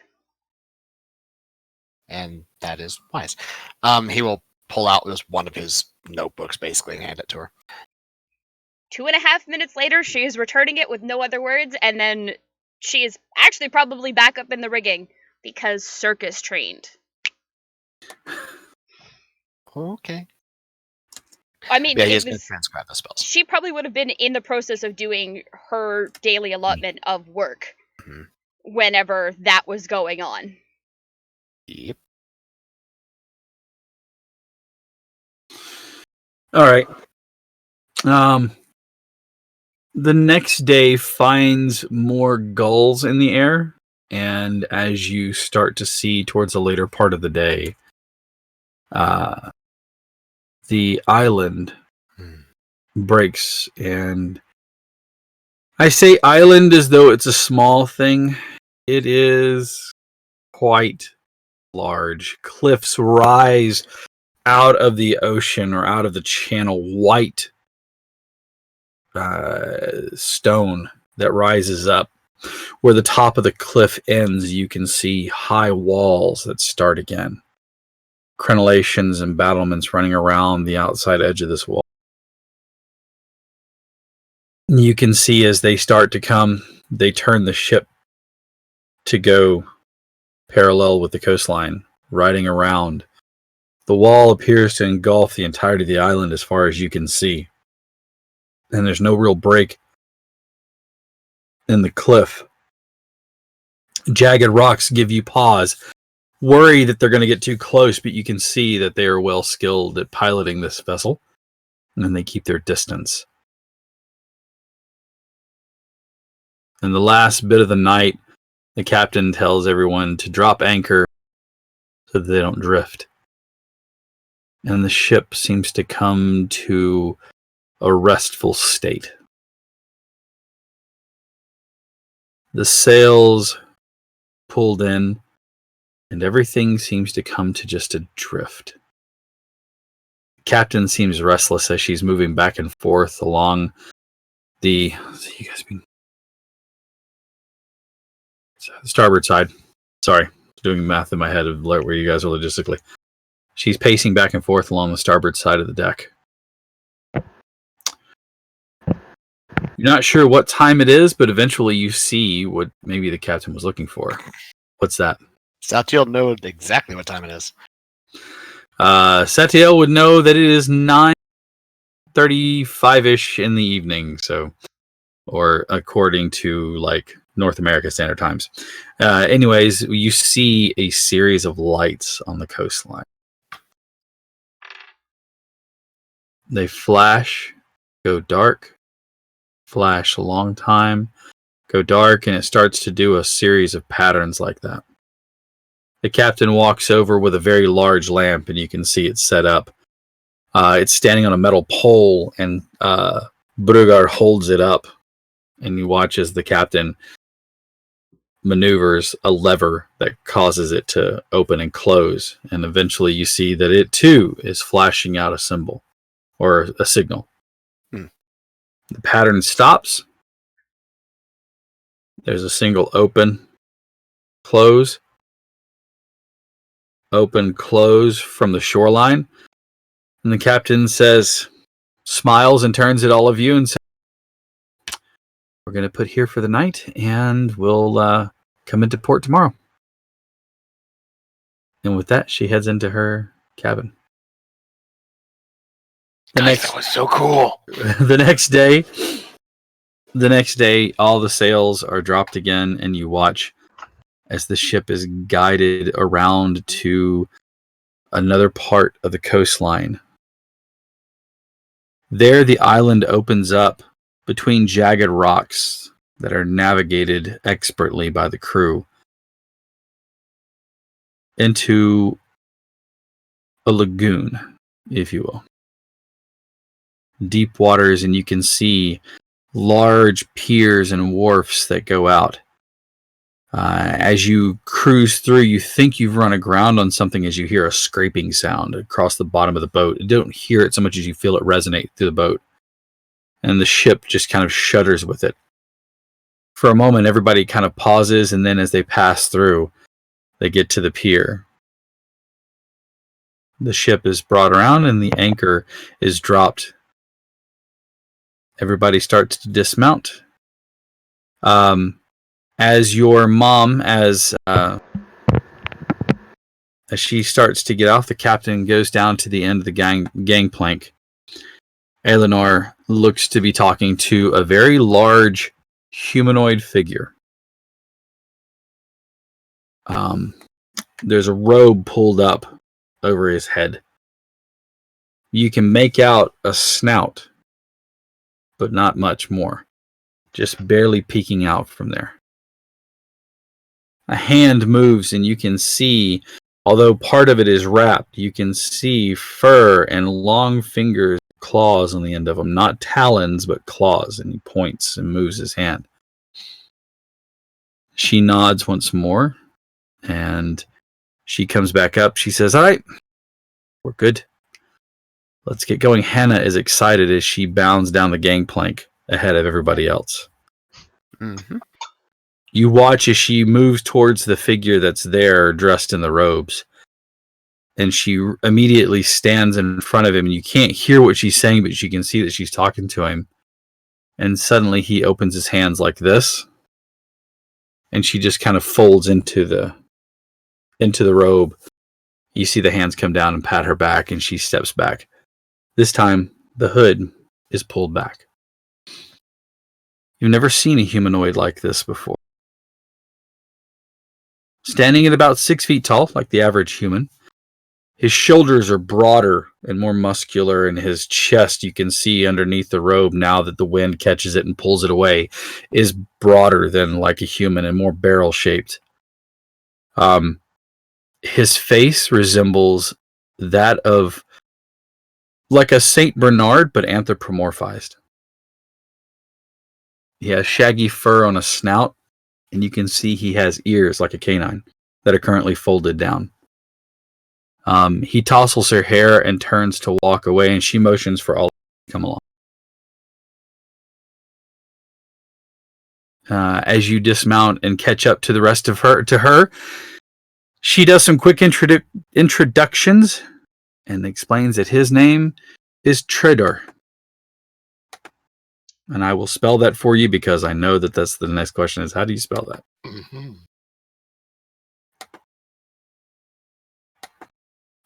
And that is wise. He will pull out just one of his notebooks basically and hand it to her. 2.5 minutes later, she is returning it with no other words, and then she is actually probably back up in the rigging because circus trained. Okay. I mean, Yeah, it he's going was, to transcribe the spells. she probably would have been in the process of doing her daily allotment of work Mhm. whenever that was going on. Yep. All right. The next day finds more gulls in the air, and as you start to see towards the later part of the day, the island breaks, and I say island as though it's a small thing. It is quite large. Cliffs rise out of the ocean or out of the channel, white stone that rises up. Where the top of the cliff ends, you can see high walls that start again. Crenellations and battlements running around the outside edge of this wall. You can see as they start to come, they turn the ship to go parallel with the coastline, riding around. The wall appears to engulf the entirety of the island as far as you can see. And there's no real break in the cliff. Jagged rocks give you pause, worry that they're going to get too close, but you can see that they are well skilled at piloting this vessel, and they keep their distance. In the last bit of the night, the captain tells everyone to drop anchor so that they don't drift. And the ship seems to come to a restful state. The sails pulled in, and everything seems to come to just a drift. The captain seems restless as she's moving back and forth along the starboard side. Sorry, doing math in my head of where you guys are logistically. She's pacing back and forth along the starboard side of the deck. You're not sure what time it is, but eventually you see what maybe the captain was looking for. What's that? Satiel knows exactly what time it is. Satiel would know that it is 9:35-ish in the evening, so, or according to like North America Standard Times. Anyways, you see a series of lights on the coastline. They flash, go dark, flash a long time, go dark, and it starts to do a series of patterns like that. The captain walks over with a very large lamp, and you can see it set up. It's standing on a metal pole, and Brugar holds it up, and you watch as the captain maneuvers a lever that causes it to open and close, and eventually you see that it too is flashing out a symbol or a signal. The pattern stops. There's a single open, close, open, close from the shoreline. And the captain smiles and turns at all of you and says, we're going to put here for the night and we'll come into port tomorrow. And with that, she heads into her cabin. That was so cool. The next day, all the sails are dropped again, and you watch as the ship is guided around to another part of the coastline. There, the island opens up between jagged rocks that are navigated expertly by the crew into a lagoon, if you will. Deep waters, and you can see large piers and wharfs that go out. As you cruise through, you think you've run aground on something as you hear a scraping sound across the bottom of the boat. You don't hear it so much as you feel it resonate through the boat. And the ship just kind of shudders with it. For a moment, everybody kind of pauses, and then as they pass through, they get to the pier. The ship is brought around, and the anchor is dropped. Everybody starts to dismount. As your mom, as she starts to get off, the captain goes down to the end of the gangplank. Eleanor looks to be talking to a very large humanoid figure. There's a robe pulled up over his head. You can make out a snout, but not much more. Just barely peeking out from there. A hand moves and you can see, although part of it is wrapped, you can see fur and long fingers, claws on the end of them. Not talons, but claws. And he points and moves his hand. She nods once more and she comes back up. She says, all right, we're good. Let's get going. Hannah is excited as she bounds down the gangplank ahead of everybody else. Mm-hmm. You watch as she moves towards the figure that's there dressed in the robes. And she immediately stands in front of him. And you can't hear what she's saying, but you can see that she's talking to him. And suddenly he opens his hands like this. And she just kind of folds into the robe. You see the hands come down and pat her back, and she steps back. This time, the hood is pulled back. You've never seen a humanoid like this before. Standing at about 6 feet tall, like the average human, his shoulders are broader and more muscular, and his chest, you can see underneath the robe, now that the wind catches it and pulls it away, is broader than like a human and more barrel-shaped. His face resembles that of like a Saint Bernard, but anthropomorphized. He has shaggy fur on a snout, and you can see he has ears like a canine that are currently folded down. He tousles her hair and turns to walk away, and she motions for all to come along. As you dismount and catch up to the rest of her, she does some quick introductions and explains that his name is Tridor. And I will spell that for you because I know that that's the next question is, how do you spell that? Mm-hmm.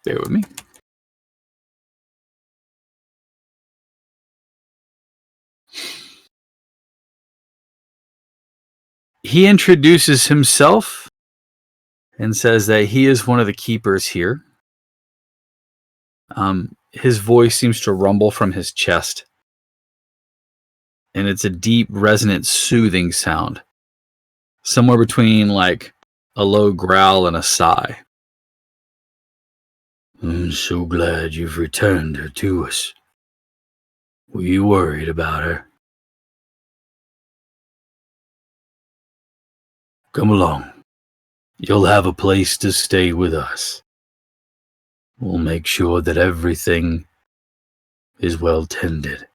Bear with me. He introduces himself and says that he is one of the keepers here. His voice seems to rumble from his chest. And it's a deep, resonant, soothing sound. Somewhere between like a low growl and a sigh. I'm so glad you've returned her to us. Were you worried about her? Come along. You'll have a place to stay with us. We'll make sure that everything is well tended.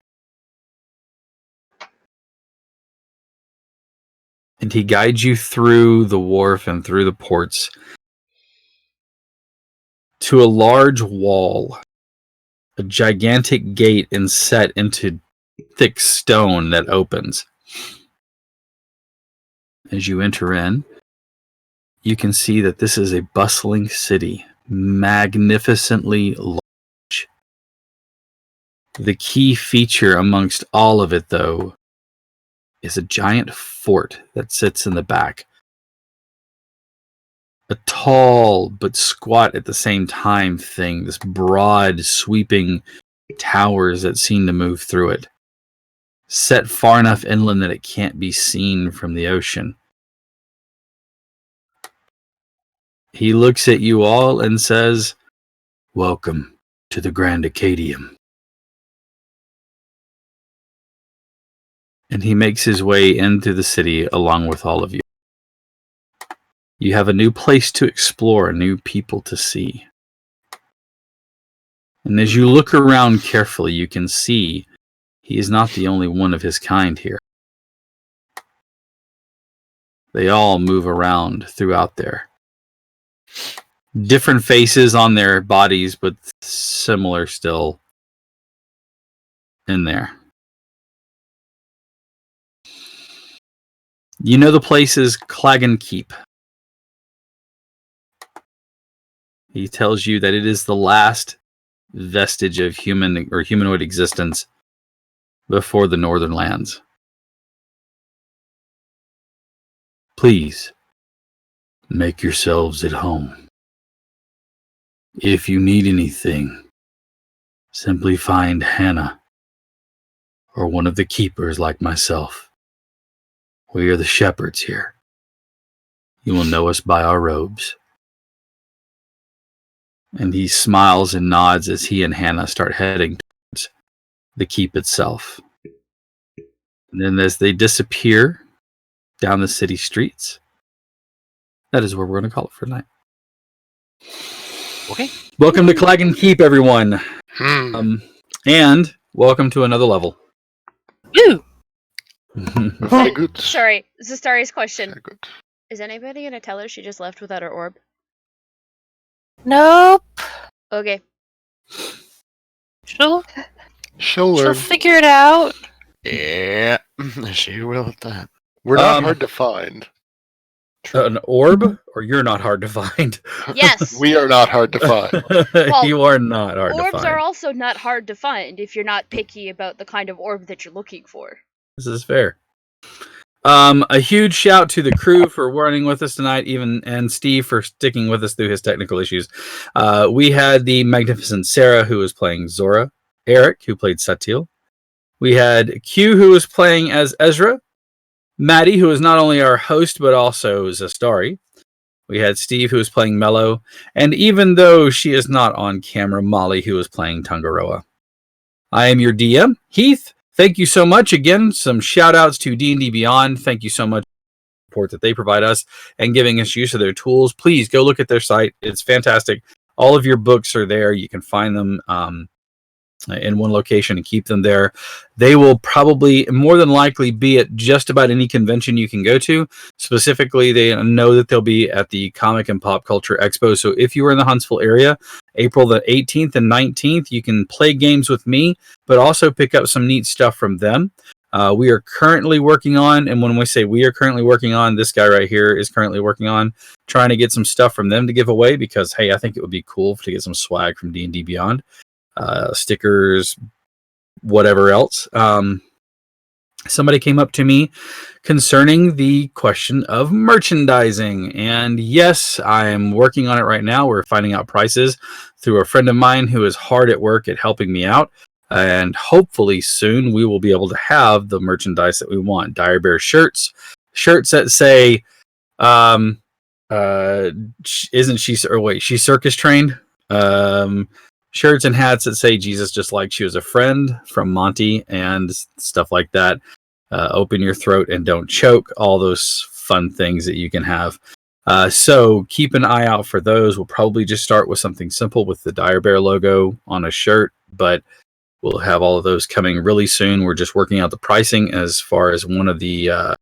And he guides you through the wharf and through the ports to a large wall, a gigantic gate inset into thick stone that opens. As you enter in, you can see that this is a bustling city, magnificently large. The key feature amongst all of it, though, is a giant fort that sits in the back. A tall but squat at the same time thing, this broad, sweeping towers that seem to move through it, set far enough inland that it can't be seen from the ocean. He looks at you all and says, "Welcome to the Grand Acadium." And he makes his way into the city along with all of you. You have a new place to explore, new people to see. And as you look around carefully, you can see he is not the only one of his kind here. They all move around throughout there. Different faces on their bodies, but similar still in there. You know the place is Clagan Keep. He tells you that it is the last vestige of human or humanoid existence before the Northern Lands. Please, make yourselves at home. If you need anything, simply find Hannah or one of the keepers like myself. We are the shepherds here. You will know us by our robes. And he smiles and nods as he and Hannah start heading towards the keep itself. And then as they disappear down the city streets, that is where we're going to call it for tonight. Okay. Welcome to Clagan Keep, everyone. And welcome to another level. Woo! Very good. Sorry, Zastari's question. Very good. Is anybody gonna tell her she just left without her orb? Nope. Okay. She'll She'll learn. figure it out. Yeah, she will at that. We're not hard to find. An orb? Or you're not hard to find? Yes. We are not hard to find. Well, you are not hard to find. Orbs are also not hard to find if you're not picky about the kind of orb that you're looking for. This is fair. A huge shout to the crew for running with us tonight, and Steve for sticking with us through his technical issues. We had the magnificent Sarah, who was playing Zora, Eric, who played Satil. We had Q, who was playing as Ezra, Maddie, who is not only our host, but also Zastari. We had Steve, who was playing Mello, and even though she is not on camera, Molly, who was playing Tangaroa. I am your DM, Heath. Thank you so much. Again, some shout outs to D&D Beyond. Thank you so much for the support that they provide us and giving us use of their tools. Please go look at their site. It's fantastic. All of your books are there. You can find them in one location and keep them there. They will probably more than likely be at just about any convention you can go to. Specifically, they know that they'll be at the Comic and Pop Culture Expo. So if you are in the Huntsville area, April the 18th and 19th, you can play games with me, but also pick up some neat stuff from them. We are currently working on, and when we say we are currently working on, this guy right here is currently working on trying to get some stuff from them to give away because, hey, I think it would be cool to get some swag from D&D Beyond. Stickers, whatever else. Somebody came up to me concerning the question of merchandising, and yes, I'm working on it right now. We're finding out prices through a friend of mine who is hard at work at helping me out, and hopefully soon we will be able to have the merchandise that we want. Dire Bear shirts that say isn't she, or wait, she's circus trained. Shirts and hats that say Jesus just like she was a friend from Monty and stuff like that. Open your throat and don't choke. All those fun things that you can have. So keep an eye out for those. We'll probably just start with something simple with the Dire Bear logo on a shirt, but we'll have all of those coming really soon. We're just working out the pricing as far as one of the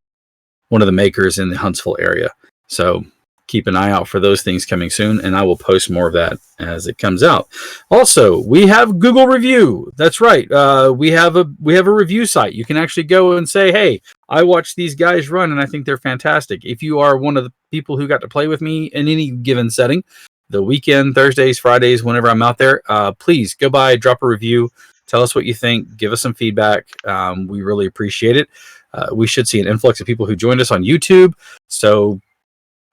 one of the makers in the Huntsville area. So keep an eye out for those things coming soon, and I will post more of that as it comes out. Also, we have Google Review. That's right. We have a review site. You can actually go and say, hey, I watched these guys run, and I think they're fantastic. If you are one of the people who got to play with me in any given setting, the weekend, Thursdays, Fridays, whenever I'm out there, please go by, drop a review, tell us what you think, give us some feedback. We really appreciate it. We should see an influx of people who joined us on YouTube. So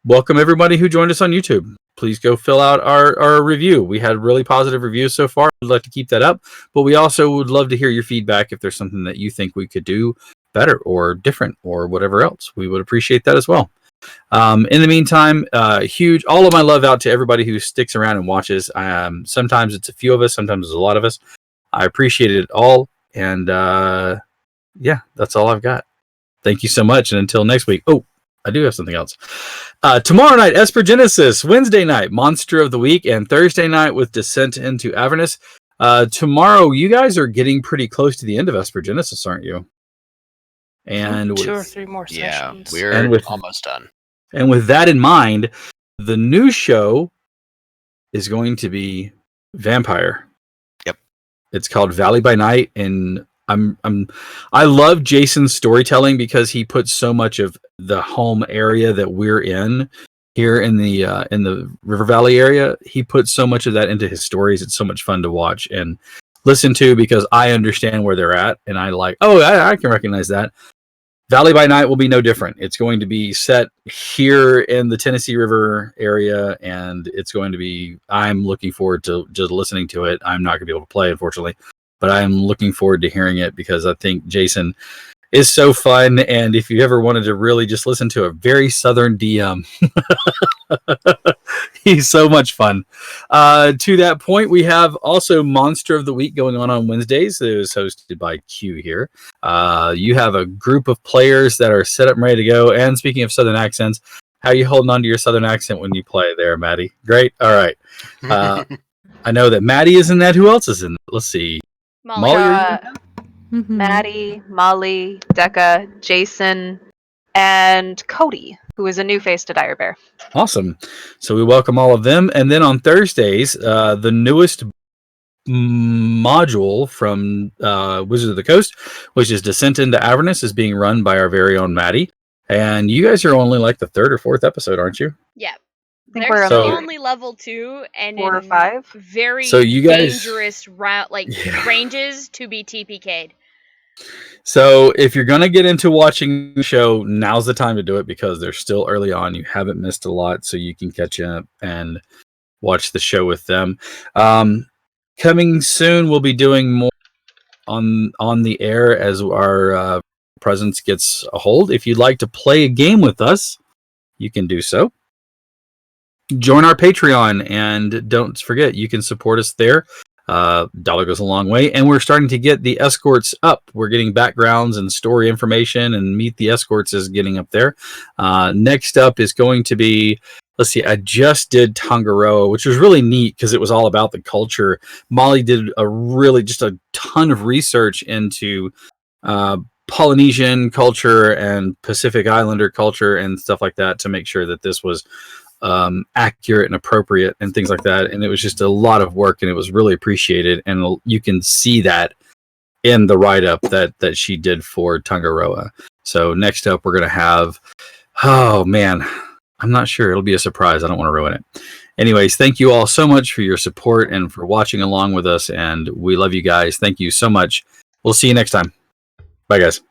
welcome everybody who joined us on YouTube. Please go fill out our review. We had really positive reviews so far. We'd like to keep that up, but we also would love to hear your feedback if there's something that you think we could do better or different or whatever else. We would appreciate that as well. In the meantime, huge all of my love out to everybody who sticks around and watches. Sometimes it's a few of us, sometimes it's a lot of us. I appreciate it all, and yeah, that's all I've got. Thank you so much, and until next week. Oh, I do have something else. Tomorrow night, Esper Genesis. Wednesday night, Monster of the Week. And Thursday night with Descent into Avernus. Tomorrow, you guys are getting pretty close to the end of Esper Genesis, aren't you? And 2 or 3 more sessions. Yeah, we're almost done. And with that in mind, the new show is going to be Vampire. Yep. It's called Valley by Night, and I love Jason's storytelling because he puts so much of the home area that we're in here in the River Valley area. He puts so much of that into his stories. It's so much fun to watch and listen to because I understand where they're at, and I can recognize that. Valley by Night will be no different. It's going to be set here in the Tennessee River area, and it's going to be. I'm looking forward to just listening to it. I'm not going to be able to play, unfortunately, but I'm looking forward to hearing it because I think Jason is so fun. And if you ever wanted to really just listen to a very Southern DM, he's so much fun. To that point, we have also Monster of the Week going on Wednesdays. It was hosted by Q here. You have a group of players that are set up and ready to go. And speaking of Southern accents, how are you holding on to your Southern accent when you play there, Maddie? Great. All right. I know that Maddie is in that. Who else is in it? Let's see. Molly. Maddie, Molly, Decca, Jason, and Cody, who is a new face to Dire Bear. Awesome. So we welcome all of them. And then on Thursdays, the newest module from Wizards of the Coast, which is Descent into Avernus, is being run by our very own Maddie. And you guys are only like the 3rd or 4th episode, aren't you? Yeah. I think They're we're still on only level 2 and 4 or 5. Very So you guys- dangerous ranges to be TPK'd. So if you're going to get into watching the show, now's the time to do it because they're still early on. You haven't missed a lot, so you can catch up and watch the show with them. Coming soon, we'll be doing more on the air as our presence gets a hold. If you'd like to play a game with us, you can do so. Join our Patreon, and don't forget, you can support us there. Dollar goes a long way, and we're starting to get the escorts up. We're getting backgrounds and story information, and Meet the Escorts is getting up there. Next up is going to be, let's see, I just did Tangaroa, which was really neat because it was all about the culture. Molly did just a ton of research into Polynesian culture and Pacific Islander culture and stuff like that to make sure that this was accurate and appropriate and things like that. And it was just a lot of work, and it was really appreciated. And you can see that in the write-up that she did for Tangaroa. So next up, we're going to have, oh man, I'm not sure. It'll be a surprise. I don't want to ruin it. Anyways, thank you all so much for your support and for watching along with us. And we love you guys. Thank you so much. We'll see you next time. Bye, guys.